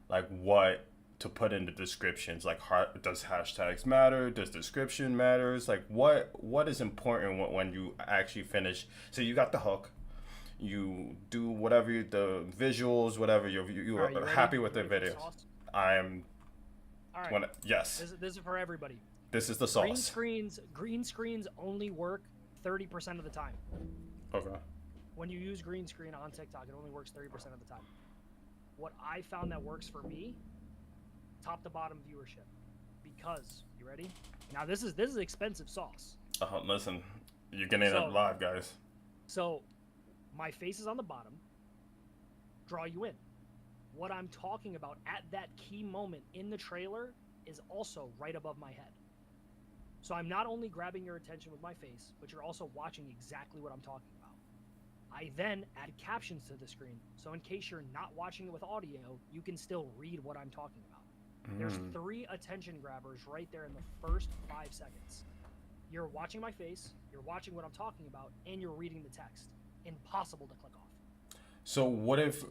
like, what to put in the descriptions? Like, does hashtags matter? Does description matters? Like, what is important when you actually finish? So you got the hook, you do whatever the visuals, whatever you All right, are you happy ready? with the Ready for video. sauce? I am. All right. Yes. This is for everybody. This is the sauce. Green screens only work 30% of the time. Okay. When you use green screen on TikTok, it only works 30% of the time. What I found that works for me, top to bottom viewership. Because, you ready? Now this is expensive sauce. Listen, you're getting it live, guys. So, my face is on the bottom. Draw you in. What I'm talking about at that key moment in the trailer is also right above my head. So I'm not only grabbing your attention with my face, but you're also watching exactly what I'm talking about. I then add captions to the screen, so in case you're not watching it with audio, you can still read what I'm talking about. There's 3 attention grabbers right there in the first 5 seconds. You're watching my face, you're watching what I'm talking about, and you're reading the text. Impossible to click off. So what if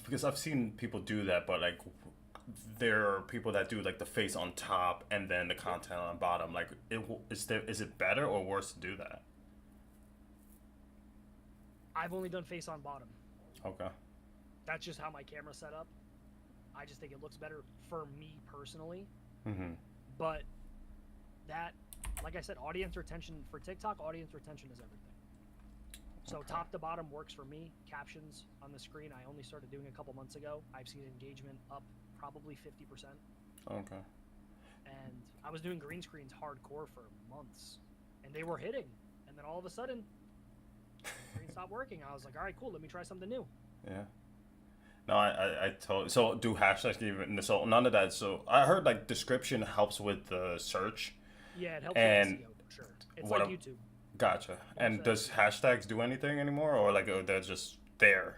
because I've seen people do that, but like there are people that do like the face on top and then the content on bottom. Like, is it better or worse to do that? I've only done face on bottom. Okay. That's just how my camera's set up. I just think it looks better for me personally. But that, like I said, audience retention for TikTok, audience retention is everything. So top to bottom works for me. Captions on the screen, I only started doing a couple months ago. I've seen engagement up probably 50%. Okay. And I was doing green screens hardcore for months, and they were hitting. And then all of a sudden, screen stopped working. I was like, all right, cool, let me try something new. Yeah. No, I totally. So do hashtags even? So none of that. So I heard like description helps with the search. Yeah, it helps and with SEO for sure. It's like YouTube. Gotcha. And does hashtags do anything anymore, or like they're just there?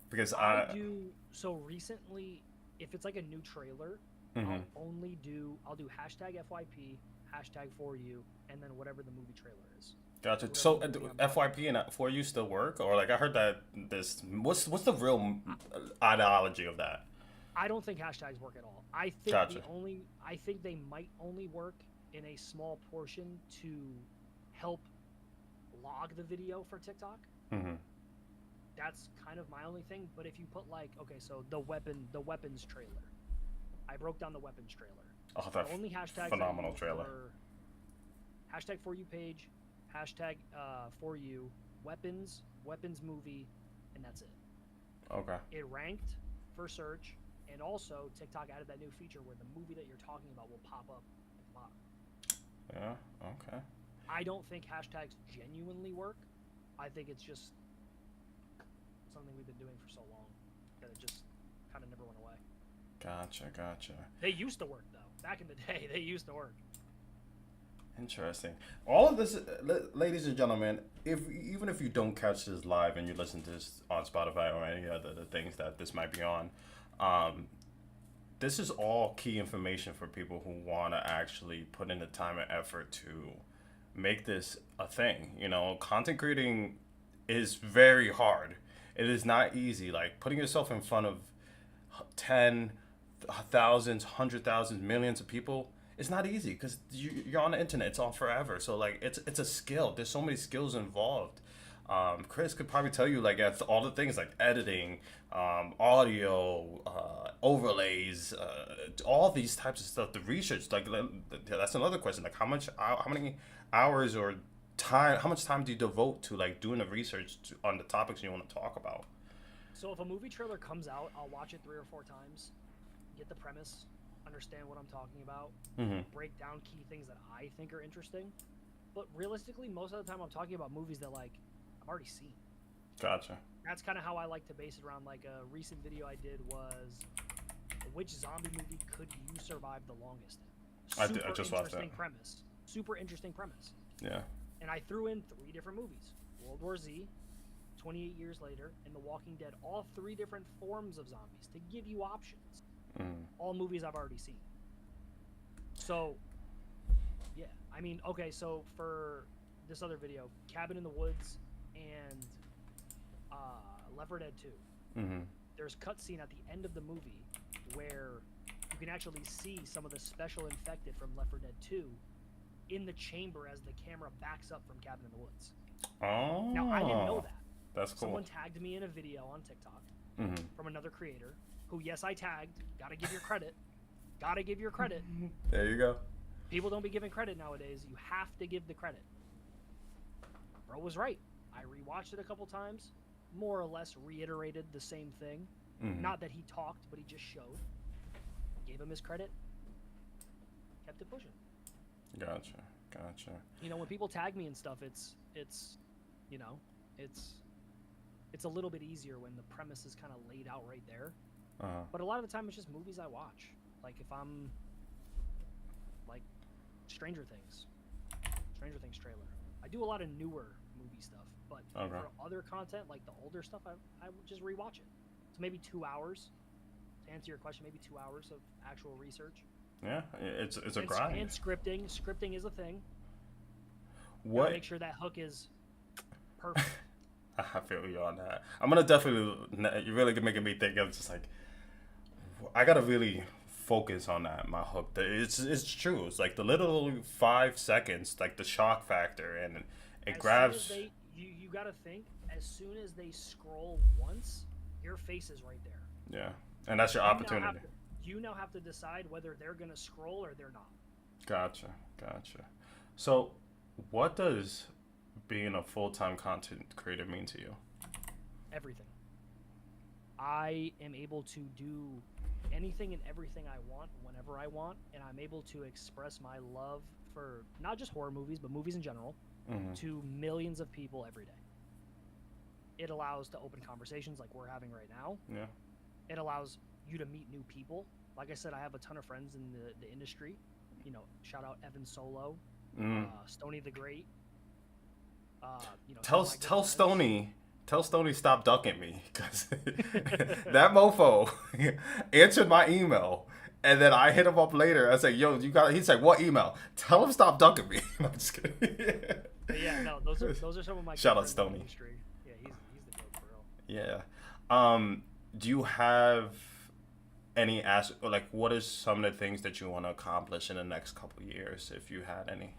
Because I do. So recently, if it's like a new trailer, I'll do hashtag FYP, hashtag for you, and then whatever the movie trailer is. Gotcha. So FYP and for you still work, or like I heard that what's the real ideology of that? I don't think hashtags work at all. I think I think they might only work in a small portion to help log the video for TikTok. That's kind of my only thing. But if you put like, okay, so the weapons trailer, I broke down the weapons trailer. Oh, so that only hashtags phenomenal trailer. Hashtag for you page, hashtag for you, weapons movie, and that's it. Okay. It ranked for search, and also TikTok added that new feature where the movie that you're talking about will pop up at the bottom. Yeah. Okay. I don't think hashtags genuinely work. I think it's just something we've been doing for so long that it just kind of never went away. Gotcha. They used to work though. Back in the day, they used to work. Interesting. All of this, ladies and gentlemen, if even if you don't catch this live and you listen to this on Spotify or any other the things that this might be on, um, this is all key information for people who want to actually put in the time and effort to make this a thing. You know, content creating is very hard. It is not easy. Like putting yourself in front of ten thousands, hundred thousands, millions of people. It's not easy because you're on the internet. It's on forever. So like it's a skill. There's so many skills involved. Chris could probably tell you like all the things like editing, audio, overlays, all these types of stuff. The research, like that's another question. Like how many hours or time, how much time do you devote to like doing the research on the topics you want to talk about? So if a movie trailer comes out, I'll watch it 3 or 4 times, get the premise, understand what I'm talking about, break down key things that I think are interesting. But realistically, most of the time I'm talking about movies that like I've already seen. Gotcha. That's kind of how I like to base it around. Like a recent video I did was, which zombie movie could you survive the longest in? I just watched that. Premise. Super interesting premise. Yeah. And I threw in 3 different movies: World War Z, 28 years later, and The Walking Dead. All 3 different forms of zombies to give you options. All movies I've already seen. So, yeah. I mean, okay. So for this other video, Cabin in the Woods and Left 4 Dead 2. There's cutscene at the end of the movie where you can actually see some of the special infected from Left 4 Dead 2 in the chamber as the camera backs up from Cabin in the Woods. Oh. Now, I didn't know that. That's cool. Someone tagged me in a video on TikTok from another creator who, yes, I tagged. Gotta give your credit. Gotta give your credit. There you go. People don't be giving credit nowadays. You have to give the credit. Bro was right. I rewatched it a couple times, more or less reiterated the same thing. Not that he talked, but he just showed. Gave him his credit. Kept it pushing. Gotcha. You know, when people tag me and stuff, it's a little bit easier when the premise is kind of laid out right there. But a lot of the time, it's just movies I watch. Like if I'm like Stranger Things trailer. I do a lot of newer movie stuff, but for other content like the older stuff, I would just rewatch it. So maybe 2 hours. To answer your question, maybe 2 hours of actual research. Yeah, it's a grind. And scripting. Scripting is a thing. What? Make sure that hook is perfect. I feel you on that. I'm gonna definitely. You're really making me think. I'm just like, I gotta really focus on that. My hook. It's true. It's like the little 5 seconds, like the shock factor, and it grabs. You gotta think. As soon as they scroll once, your face is right there. Yeah, and that's your opportunity. You now have to decide whether they're gonna scroll or they're not. Gotcha. So, what does being a full-time content creator mean to you? Everything. I am able to do anything and everything I want whenever I want, and I'm able to express my love for not just horror movies, but movies in general, to millions of people every day. It allows to open conversations like we're having right now. Yeah. It allows you to meet new people. Like I said, I have a ton of friends in the industry. You know, shout out Evan Solo, Stony the Great. Tell Stony stop ducking me, because that mofo answered my email, and then I hit him up later. I said, "Yo, you got?" He's like, "What email?" Tell him stop ducking me. I'm just kidding. Yeah, no, those are some of my shout out Stony. Yeah, he's the goat for real. Yeah. Do you have any what is some of the things that you want to accomplish in the next couple of years, if you had any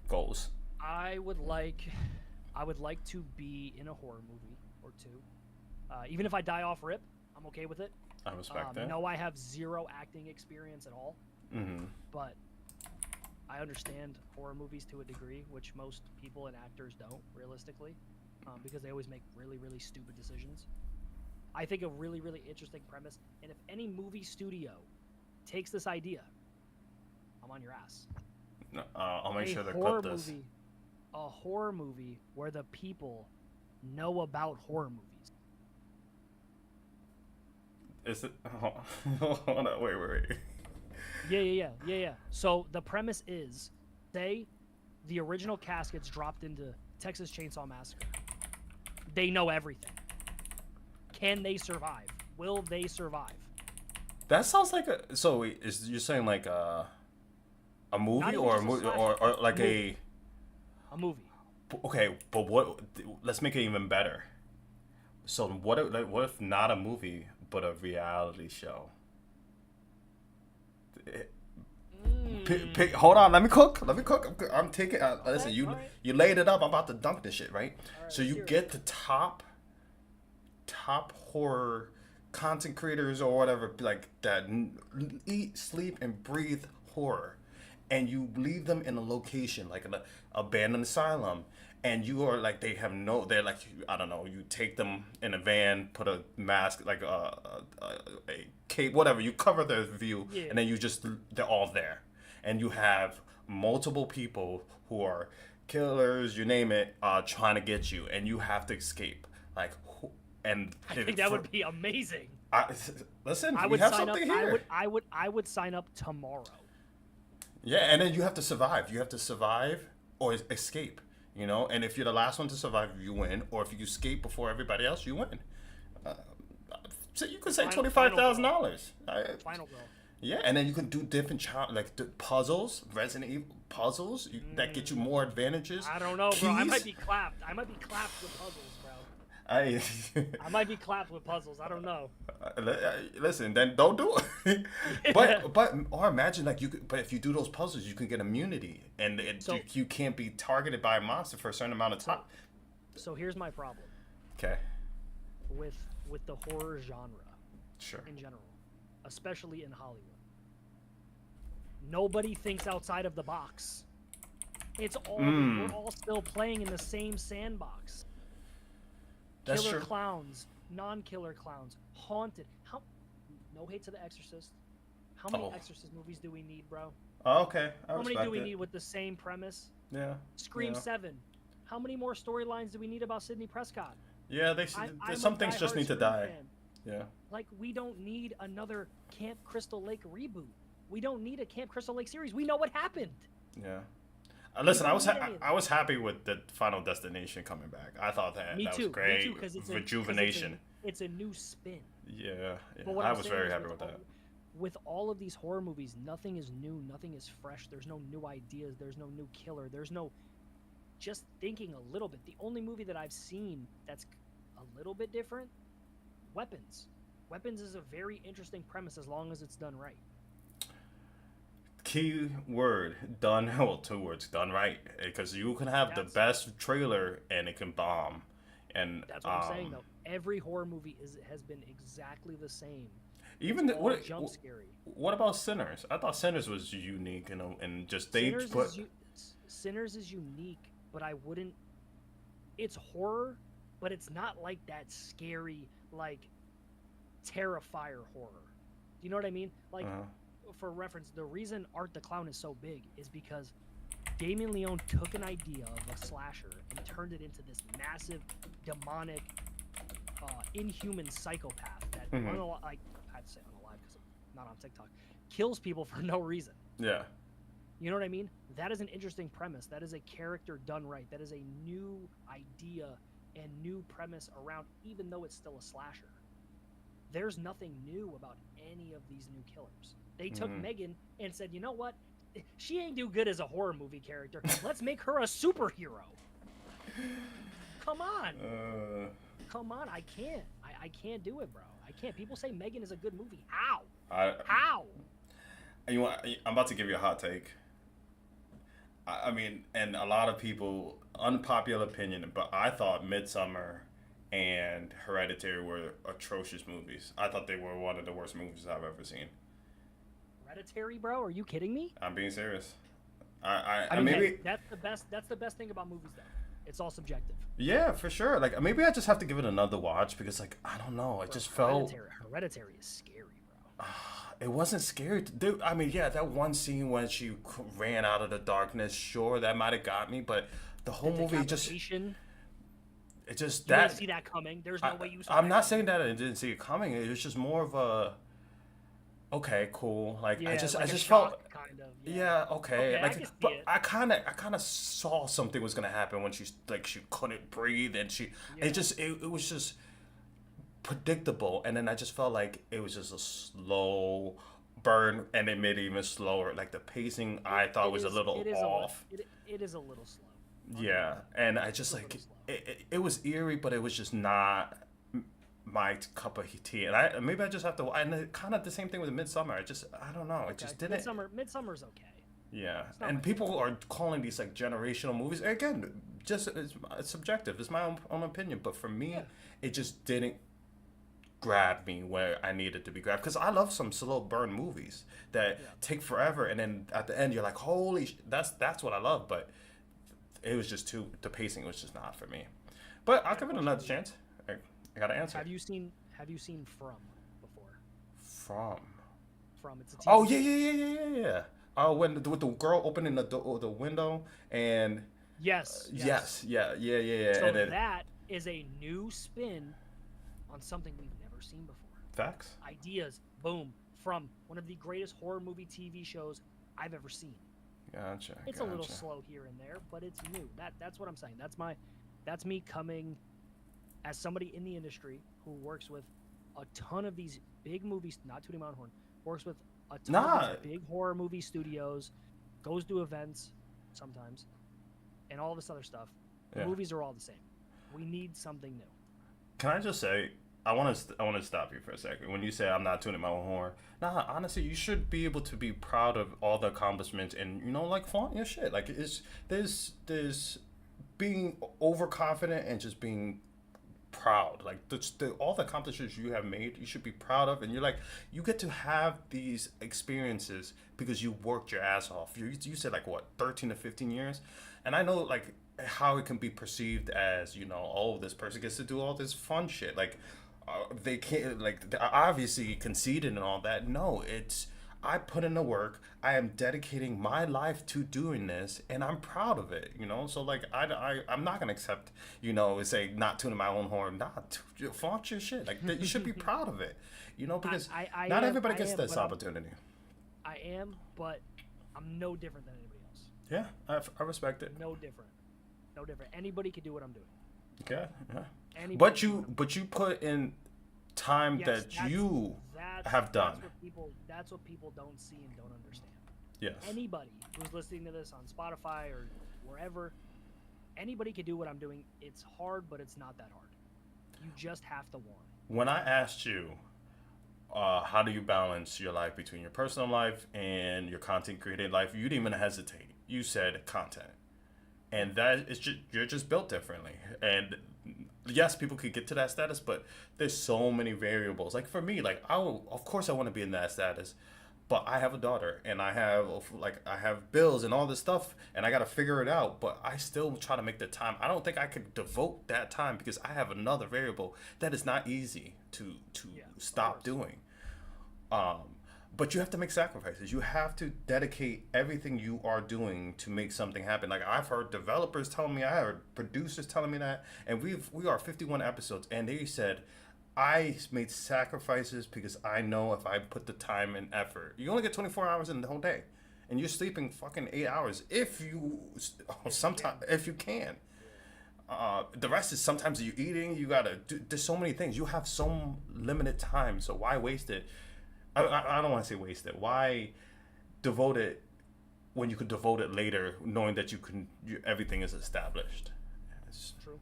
goals? I would like to be in a horror movie or 2. Even if I die off rip, I'm okay with it. I respect that. No, I have 0 acting experience at all. But I understand horror movies to a degree, which most people and actors don't, realistically, because they always make really, really stupid decisions. I think a really, really interesting premise, and if any movie studio takes this idea, I'm on your ass. I'll make sure they clip this. A horror movie where the people know about horror movies. Is it? Hold on, wait. Yeah. So the premise is, say The original cast gets dropped into Texas Chainsaw Massacre. They know everything. Can they survive? Will they survive? That sounds like a. So is you're saying like a Not movie even or a just a movie slasher, or like movie. A movie. okay, but what? Let's make it even better. So what? Like, what if not a movie but a reality show? Hold on, let me cook. Let me cook. I'm taking. Listen, Alright. you laid it up. I'm about to dunk this shit, right? Alright, So let's you hear it. get the top horror content creators or whatever like that eat, sleep, and breathe horror, and you leave them in a location like an abandoned asylum, and you are like they have no. They're like I don't know. You take them in a van, put a mask like a cape, whatever. You cover their view, Yeah. and then you just they're all there, and you have multiple people who are killers, you name it, trying to get you, and you have to escape. Like, and I think that would be amazing. listen, I we would have sign up. something here. I would sign up tomorrow. Yeah, and then you have to survive. You have to survive or escape. You know, and if you're the last one to survive, you win. Or if you escape before everybody else, you win. So you could say $25,000. Final girl. Yeah, and then you can do different puzzles, Resident Evil puzzles that get you more advantages. I don't know, bro. I Keys. might be clapped. I might be clapped with puzzles, bro. I I might be clapped with puzzles. I don't know. listen. Then don't do it. but or imagine like you could. But if you do those puzzles, you can get immunity, and you can't be targeted by a monster for a certain amount of time. So here's my problem Okay. with the horror genre Sure. in general, especially in Hollywood. Nobody thinks outside of the box. It's all we're all still playing in the same sandbox. That's Killer true. clowns, non-killer clowns, haunted. No hate to The Exorcist. How many Exorcist movies do we need, bro? Oh, okay. How many do we need with the same premise? Yeah. Scream yeah. 7. How many more storylines do we need about Sidney Prescott? Yeah, I'm some a things just diehard need to Scream die. fan. Yeah. Like, we don't need another Camp Crystal Lake reboot. We don't need a Camp Crystal Lake series. We know what happened. Yeah. Listen, don't need any of I was happy with the Final Destination coming back. I thought that Me was too. great. Me too, because Rejuvenation. it's a new spin. Yeah. But what I I'm was saying very is happy with that. With all of these horror movies, nothing is new, nothing is fresh. There's no new ideas. There's no new killer. There's no just thinking a little bit. The only movie that I've seen that's a little bit different, Weapons. Weapons is a very interesting premise as long as it's done right. Key word, done. Well, two words, done right. Because you can have the best trailer and it can bomb. And that's what I'm saying, though. Every horror movie has been exactly the same. Even jump scary. What about Sinners? I thought Sinners was unique, and just Sinners is unique, but I wouldn't. It's horror, but it's not like that scary, like Terrifier horror. Do you know what I mean? Like, for reference, the reason Art the Clown is so big is because Damien Leone took an idea of a slasher and turned it into this massive, demonic, inhuman psychopath that I'd say unalive because I'm not on TikTok, kills people for no reason. Yeah. You know what I mean? That is an interesting premise. That is a character done right. That is a new idea and new premise around, even though it's still a slasher. There's nothing new about any of these new killers. They took Megan and said, you know what? She ain't do good as a horror movie character. Let's make her a superhero. Come on. Come on. I can't. I can't do it, bro. I can't. People say Megan is a good movie. How? How? I'm about to give you a hot take. I mean, and a lot of people, unpopular opinion, but I thought Midsummer and Hereditary were atrocious movies. I thought they were one of the worst movies I've ever seen. Hereditary, bro? Are you kidding me? I'm being serious. I mean, maybe that's the best thing about movies, though. It's all subjective. Yeah, for sure. Like maybe I just have to give it another watch because, like, I don't know. It just felt. Hereditary is scary, bro. It wasn't scary. Dude, I mean, yeah, that one scene when she ran out of the darkness, sure, that might have got me, but the whole movie just. It just you didn't see that coming. There's no way you saw. I'm not saying that I didn't see it coming. It was just more of a okay, cool. Like Yeah, I like a just shock felt kind of. Yeah. yeah, okay. Okay, I Like can see but it. I kind of saw something was gonna happen when she like she couldn't breathe and Yeah. it was just predictable, and then I just felt like it was just a slow burn, and it made it even slower. Like the pacing, I thought was a little off. it is a little slow. Yeah, Undeniable. and I It's just a little like slow. it was eerie, but it was just not my cup of tea. And I maybe I just have to. And kind of the same thing with Midsummer. I don't know. It Okay. just didn't. Midsummer's okay. Yeah, It's not and my favorite. people are calling these like generational movies. Again, just it's subjective. It's my own opinion, but for me, Yeah. it just didn't grab me where I needed to be grabbed. Because I love some slow burn movies that Yeah. take forever, and then at the end you're like, holy, that's what I love. But it was just too the pacing was just not for me. But I I'll got a give it question another for you. chance. I got to answer. Have you seen From before? From From, it's a oh TV yeah show. yeah yeah yeah yeah yeah. Oh, when with the girl opening the window and Yes, yes. yes yeah yeah yeah So and then that is a new spin on something we've never seen before. facts. Ideas, boom, from one of the greatest horror movie TV shows I've ever seen. Gotcha, It's a little gotcha. slow here and there, but it's new. That's what I'm saying. That's me coming as somebody in the industry who works with a ton of these big movies, not tooting my own horn, works with a ton of these Nah, big horror movie studios, goes to events sometimes, and all this other stuff. The yeah. movies are all the same. We need something new. Can I just say, I want to stop you for a second. When you say I'm not tuning my own horn, nah, honestly, you should be able to be proud of all the accomplishments and like flaunt your shit. Like it's there's being overconfident and just being proud. Like all the accomplishments you have made, you should be proud of. And you're like, you get to have these experiences because you worked your ass off. You said like what 13 to 15 years, and I know like how it can be perceived as oh, this person gets to do all this fun shit like they can't like they're obviously conceited and all that. No, it's I put in the work. I am dedicating my life to doing this, and I'm proud of it. So like I'm not gonna accept say not tuning my own horn. Not flaunt your shit. Like you should be proud of it. Because not everybody I gets am, this opportunity. I am, but I'm no different than anybody else. Yeah, I respect it. No different. No different. Anybody can do what I'm doing. Okay, yeah. Anybody But can do what you but you put in time Yes, that you have done. that's what people don't see and don't understand. Yes. Anybody who's listening to this on Spotify or wherever, anybody can do what I'm doing. It's hard, but it's not that hard. You just have to want it. When I asked you, how do you balance your life between your personal life and your content created life, you didn't even hesitate. You said content, and that is just you're just built differently. And yes, people could get to that status, but there's so many variables. Like for me, like of course I want to be in that status, but I have a daughter and I have bills and all this stuff, and I got to figure it out. But I still try to make the time. I don't think I could devote that time because I have another variable that is not easy to Yeah, of stop course. doing. Um, but you have to make sacrifices. You have to dedicate everything you are doing to make something happen. Like I've heard developers telling me, I heard producers telling me that, and we are 51 episodes, and they said I made sacrifices because I know if I put the time and effort, you only get 24 hours in the whole day, and you're sleeping fucking 8 hours if you sometimes if you can. The rest is sometimes you're eating. You gotta do. There's so many things. You have so limited time, so why waste it? I don't want to say waste it. Why devote it when you could devote it later, knowing that everything is established. It's- True.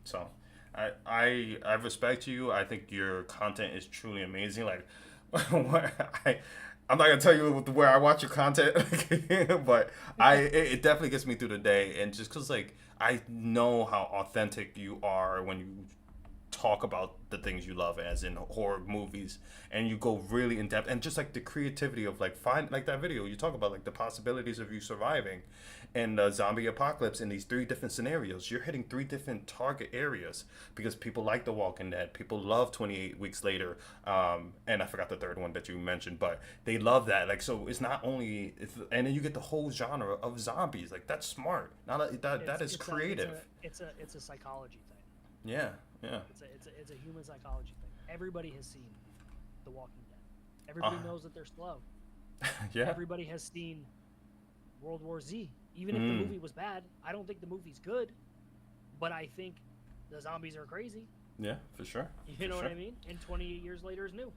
So, I respect you. I think your content is truly amazing. Like, I'm not gonna tell you where I watch your content, but it definitely gets me through the day, and just cause like I know how authentic you are when you talk about the things you love, as in horror movies, and you go really in depth, and just like the creativity of like find like that video you talk about like the possibilities of you surviving and the zombie apocalypse in these three different scenarios. You're hitting three different target areas because people like The Walking Dead, people love 28 Weeks Later, and I forgot the third one that you mentioned, but they love that. Like, so it's not only and then you get the whole genre of zombies. Like, that's smart. Not that is creative. It's a psychology thing. Yeah, yeah. It's a human psychology thing. Everybody has seen The Walking Dead. Everybody knows that they're slow. Yeah. Everybody has seen World War Z. Even if the Mm. movie was bad, I don't think the movie's good, but I think the zombies are crazy. Yeah, for sure. You know what I mean? And 28 years later is new.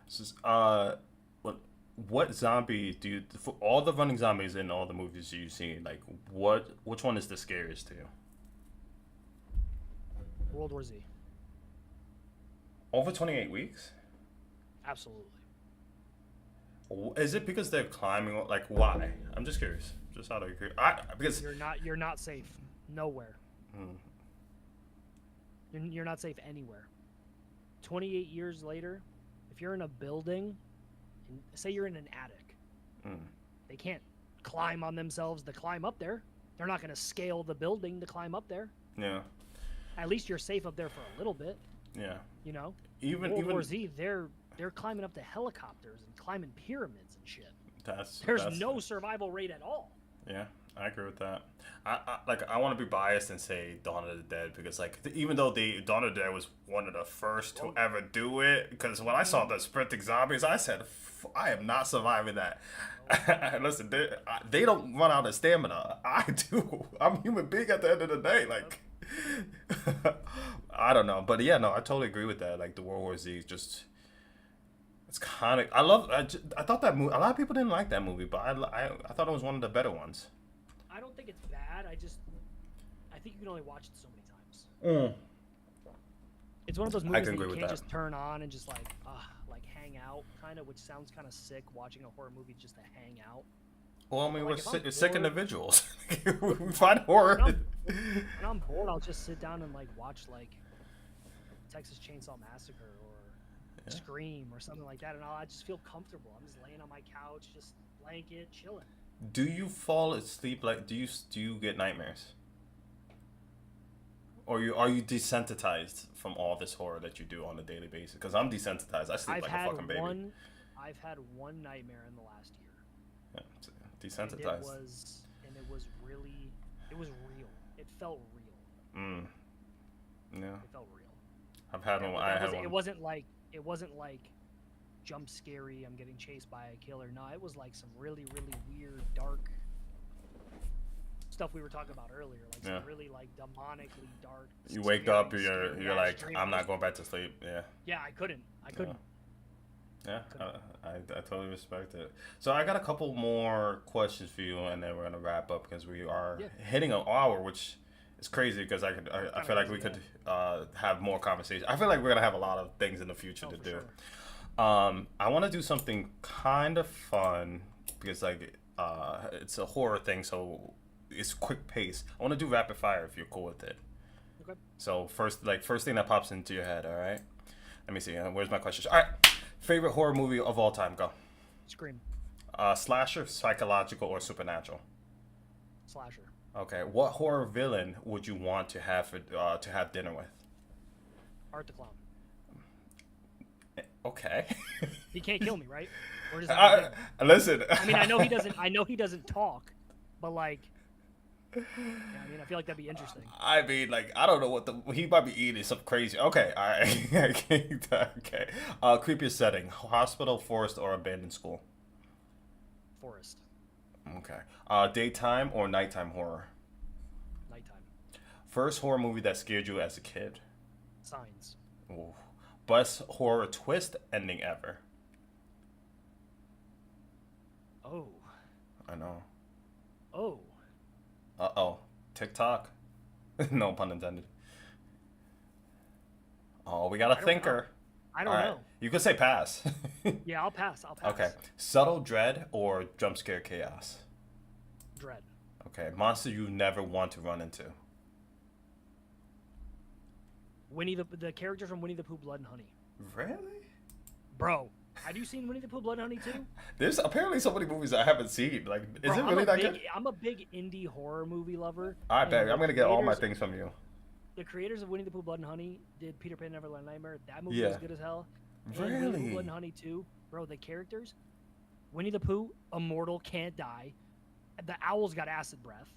So, what zombie do you, for all the running zombies in all the movies you've seen, like which one is the scariest to you? World War Z. Over 28 weeks? Absolutely. Is it because they're climbing? Like, why? I'm just curious. Just out of curiosity. Because You're not safe nowhere. Mm. You're not safe anywhere. 28 years later, if you're in a building, and say you're in an attic, they can't climb on themselves to climb up there. They're not going to scale the building to climb up there. Yeah. At least you're safe up there for a little bit. Yeah. You know, Even World War Z, they're climbing up to helicopters and climbing pyramids and shit. that's No survival rate at all. Yeah, I agree with that. I want to be biased and say Dawn of the Dead because even though the Dawn of the Dead was one of the first to ever do it, because when I saw the sprinting zombies, I said I am not surviving that. Listen, they don't run out of stamina. I do. I'm a human being at the end of the day. Like, I don't know, but yeah, no, I totally agree with that. Like the World War Z, just it's kind of. I thought that movie. A lot of people didn't like that movie, but I thought it was one of the better ones. I don't think it's bad. I think you can only watch it so many times. Mm. It's one of those I movies can that agree you with can't that. just turn on and just like hang out, kind of, which sounds kind of sick. Watching a horror movie just to hang out. Well, I mean, Like, we're if I'm sick bored- individuals. We find horror. When I'm bored, I'll just sit down and like watch like Texas Chainsaw Massacre or Scream or something like that, and I just feel comfortable. I'm just laying on my couch, just blanket, chilling. Do you fall asleep? Like, do you get nightmares? Or are you desensitized from all this horror that you do on a daily basis? Because I'm desensitized. I sleep like a fucking baby. I've had one nightmare in the last year. Yeah, And desensitized. it was real. It felt real. Mm. Yeah. It felt real. I've had one. It wasn't like jump scary. I'm getting chased by a killer. No, it was like some really, really weird, dark stuff we were talking about earlier. Like some really like demonically dark. You wake up, you're like, I'm not going back to sleep. Yeah. Yeah, I couldn't. Yeah, I totally respect it. So I got a couple more questions for you, and then we're gonna wrap up because we are hitting an hour, which is crazy because I feel like we could have more conversation. I feel like we're gonna have a lot of things in the future to do. Sure. I want to do something kind of fun because it's a horror thing, so it's quick pace. I want to do rapid fire if you're cool with it. Okay. So first thing that pops into your head. All right. Let me see. Where's my questions? All right. Favorite horror movie of all time? Go. Scream. Slasher, psychological, or supernatural? Slasher. Okay. What horror villain would you want to have dinner with? Art the Clown. Okay. He can't kill me, right? Or does that listen. I mean, I know he doesn't talk, but like, yeah, I mean, I feel like that'd be interesting. I mean, like, I don't know he might be eating something crazy. Okay, all right. Okay. Creepiest setting: hospital, forest, or abandoned school? Forest. Okay. Daytime or nighttime horror? Nighttime. First horror movie that scared you as a kid? Signs. Ooh. Best horror twist ending ever? Oh. I know. Oh. Uh-oh. TikTok. No pun intended. Oh, we got a thinker. I don't All right. know. You could say pass. Yeah, I'll pass. Okay. Subtle dread or jump scare chaos? Dread. Okay. Monster you never want to run into? The character from Winnie the Pooh, Blood and Honey. Really? Bro, have you seen Winnie the Pooh, Blood and Honey too? There's apparently so many movies I haven't seen. Like, is Bro, it really that good? I'm a big indie horror movie lover. I bet. and I'm the gonna get all my creators- things from you. The creators of Winnie the Pooh, Blood and Honey did Peter Pan Neverland Nightmare. That movie Yeah. was good as hell. And Winnie the Pooh, Really? Blood and Honey too. Bro, the characters. Winnie the Pooh, immortal, can't die. The owl's got acid breath.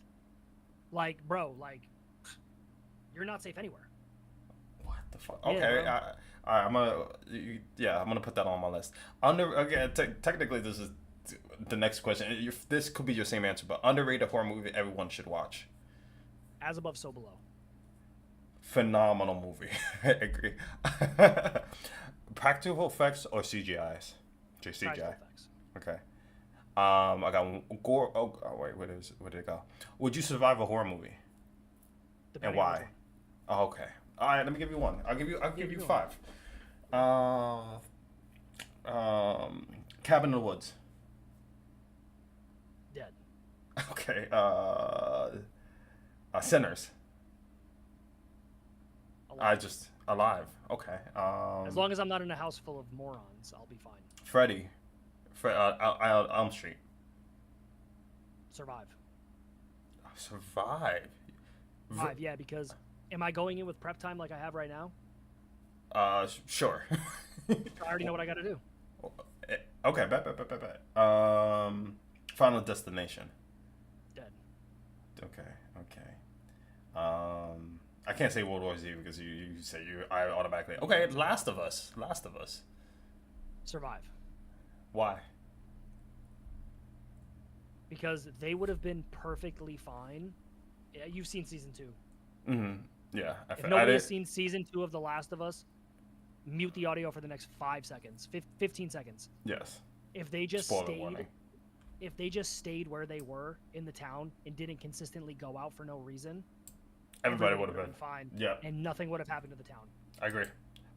Like, bro, like, you're not safe anywhere. What? The fuck? Yeah, Okay, bro. all right. Yeah, I'm gonna put that on my list. Okay, technically this is the next question. This could be your same answer, but underrated horror movie everyone should watch. As above, so below. Phenomenal movie. I agree. Practical effects or CGI's? Just Practical CGI. effects. Okay. I got gore. Oh wait, where did it go? Would you survive a horror movie, and Depending on which why? one. Oh, okay. All right, let me give you one. I'll Yeah, give you give me one. five. Cabin in the Woods. Dead. Okay. Sinners. I Alive. just alive. Okay. As long as I'm not in a house full of morons, I'll be fine. Freddy. Elm Street. Survive. Survive. Survive, yeah, because am I going in with prep time like I have right now? Sure. I already know what I got to do. Okay, bet. Final Destination. Dead. Okay. I can't say World War Z because you say I automatically. Okay, Last of Us. Survive. Why? Because they would have been perfectly fine. Yeah, you've seen season 2. Mm-hmm. Yeah. If nobody has seen season 2 of The Last of Us, mute the audio for the next 5 seconds, 15 seconds. Yes. If they just Spoiler warning. if they just stayed where they were in the town and didn't consistently go out for no reason, Everybody would have been fine. Yeah. And nothing would have happened to the town. I agree.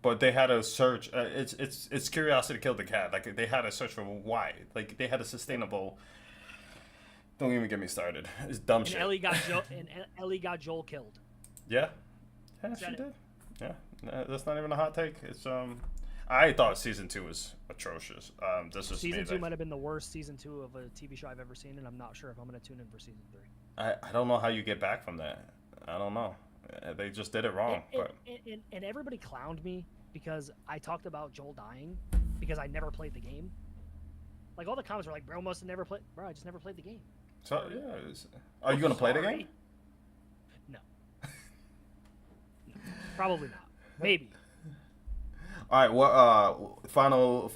But they had to search. It's curiosity killed the cat. Like they had to search for why. Like they had a sustainable. Don't even get me started. It's dumb And shit. Ellie got Joel killed. Yeah. Yeah, Said she it. did. Yeah. That's not even a hot take. It's I thought season 2 was atrocious. This is Season 2 might have been the worst season 2 of a TV show I've ever seen, and I'm not sure if I'm going to tune in for season 3. I don't know how you get back from that. I don't know. They just did it wrong. And everybody clowned me because I talked about Joel dying because I never played the game. Like all the comments were like, "Bro, must have never played." Bro, I just never played the game. So yeah. Are you gonna play the game? No. No. Probably not. Maybe. All right. Well, final.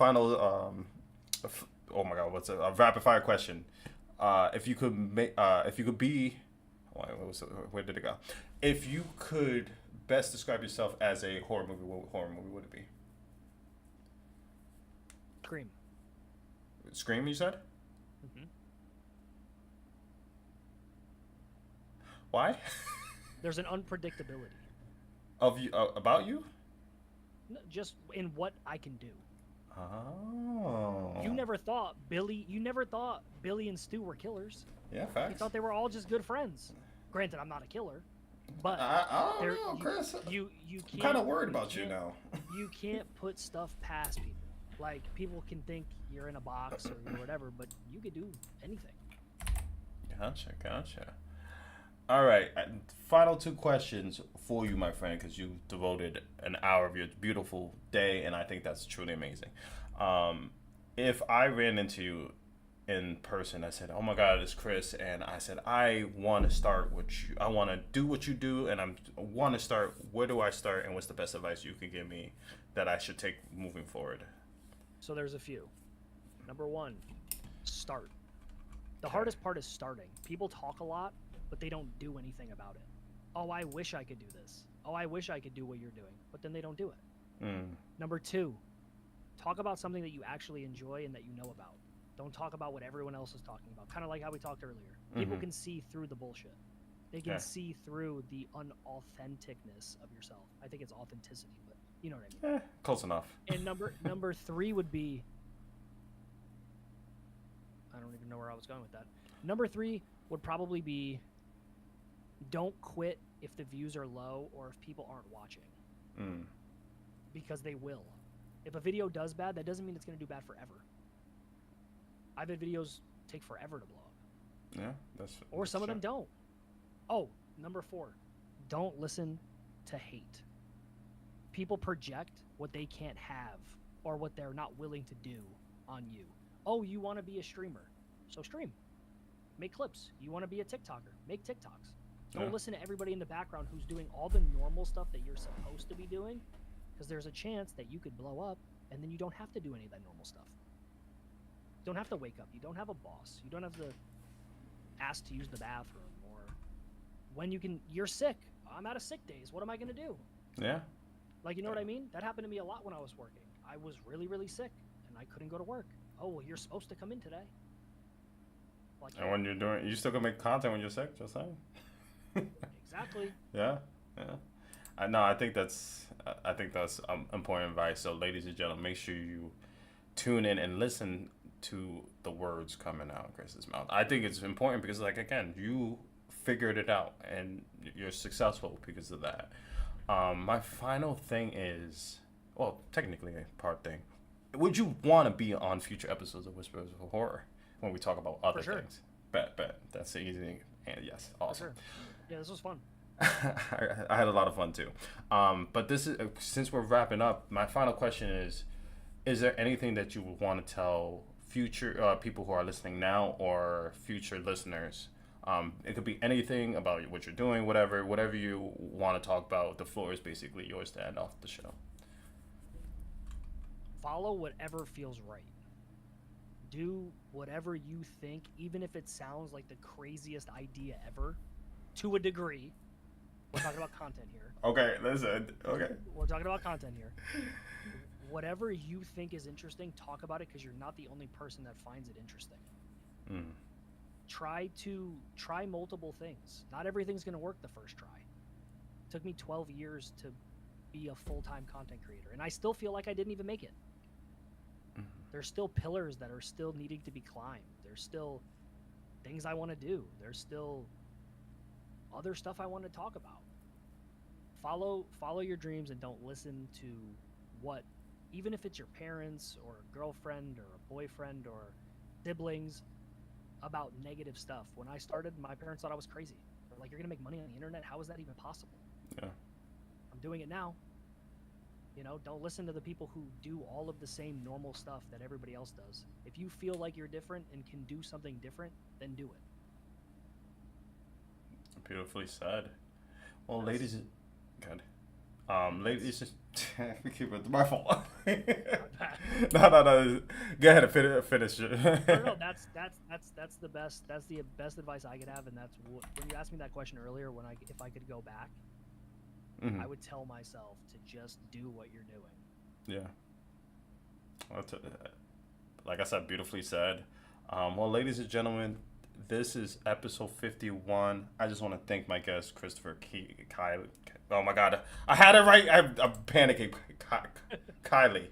Oh my God, what's a rapid fire question? If you could make, if you could be, where did it go? If you could best describe yourself as a horror movie, what horror movie would it be? Scream. Scream, you said? Mm-hmm. Why? There's an unpredictability. Of you, about you? Just in what I can do. Oh. You never thought Billy and Stu were killers. Yeah, You facts. thought they were all just good friends. Granted, I'm not a killer, but I don't know, Chris. you I'm can't. kind of worried about you now. You can't put stuff past people. Like people can think you're in a box or whatever, but you could do anything. Gotcha. All right, final 2 questions for you, my friend, because you devoted an hour of your beautiful day, and I think that's truly amazing. If I ran into you in person, I said, "Oh my God, it's Chris," and I said, "I want to start what you, I want to do what you do, and I want to start. Where do I start, and what's the best advice you can give me that I should take moving forward?" So there's a few. Number 1, start. The hardest part is starting. People talk a lot, but they don't do anything about it. Oh, I wish I could do this. Oh, I wish I could do what you're doing, but then they don't do it. Number 2, talk about something that you actually enjoy and that you know about. Don't talk about what everyone else is talking about. Kind of like how we talked earlier. People can see through the bullshit. They can see through the unauthenticness of yourself. I think it's authenticity, but you know what I mean. Close enough. And number 3 would be, I don't even know where I was going with that. Number 3 would probably be, don't quit if the views are low or if people aren't watching. Because they will. If a video does bad, that doesn't mean it's going to do bad forever. I've had videos take forever to blow up. Yeah, or some of them don't. Oh, number 4, don't listen to hate. People project what they can't have or what they're not willing to do on you. Oh, you want to be a streamer, so stream. Make clips. You want to be a TikToker, make TikToks. Don't Yeah. listen to everybody in the background who's doing all the normal stuff that you're supposed to be doing, because there's a chance that you could blow up and then you don't have to do any of that normal stuff. You don't have to wake up. You don't have a boss. You don't have to ask to use the bathroom, or when you can, you're sick. I'm out of sick days. What am I going to do? Yeah. Like, you know what I mean? That happened to me a lot when I was working. I was really, really sick and I couldn't go to work. Oh, well, you're supposed to come in today. Like, And when you're doing, you still gonna make content when you're sick. Just saying. exactly. Yeah. Yeah. No, I think that's important advice. So, ladies and gentlemen, make sure you tune in and listen to the words coming out of Chris's mouth. I think it's important because, like, again, you figured it out and you're successful because of that. My final thing is, well, technically a part thing. Would you want to be on future episodes of Whispers of Horror when we talk about other sure. things? Bet. That's the easy. And yes, awesome. For sure. Yeah, this was fun. I had a lot of fun too. But this is since we're wrapping up. My final question is there anything that you would want to tell future people who are listening now or future listeners? It could be anything about what you're doing, whatever you want to talk about. The floor is basically yours to end off the show. Follow whatever feels right. Do whatever you think, even if it sounds like the craziest idea ever, to a degree. We're talking about content here. Okay, listen. Okay. We're talking about content here. Whatever you think is interesting, talk about it, because you're not the only person that finds it interesting. Mm. Try multiple things. Not everything's going to work the first try. It took me 12 years to be a full-time content creator, and I still feel like I didn't even make it. Mm. There's still pillars that are still needing to be climbed. There's still things I want to do. There's still other stuff I want to talk about. Follow your dreams and don't listen to what, even if it's your parents or a girlfriend or a boyfriend or siblings, about negative stuff. When I started, my parents thought I was crazy. They're like, you're gonna make money on the internet? How is that even possible? Yeah. I'm doing it now. You know, don't listen to the people who do all of the same normal stuff that everybody else does. If you feel like you're different and can do something different, then do it. Beautifully said. Well, Yes. ladies, good. Ladies, we keep it my fault. No. Go ahead and finish. No, that's the best. That's the best advice I could have, and that's when you asked me that question earlier. If I could go back, Mhm. I would tell myself to just do what you're doing. Yeah. Like I said, beautifully said. Well, ladies and gentlemen, this is episode 51. I just want to thank my guest, Christopher Kiely. Oh my God, I had it right. I'm panicking. Kiely.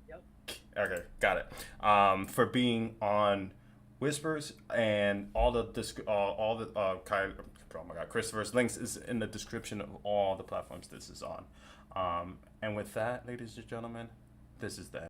Yep. Okay, got it. For being on Whispers and all the Kiely. Oh my God, Christopher's links is in the description of all the platforms this is on. And with that, ladies and gentlemen, this is the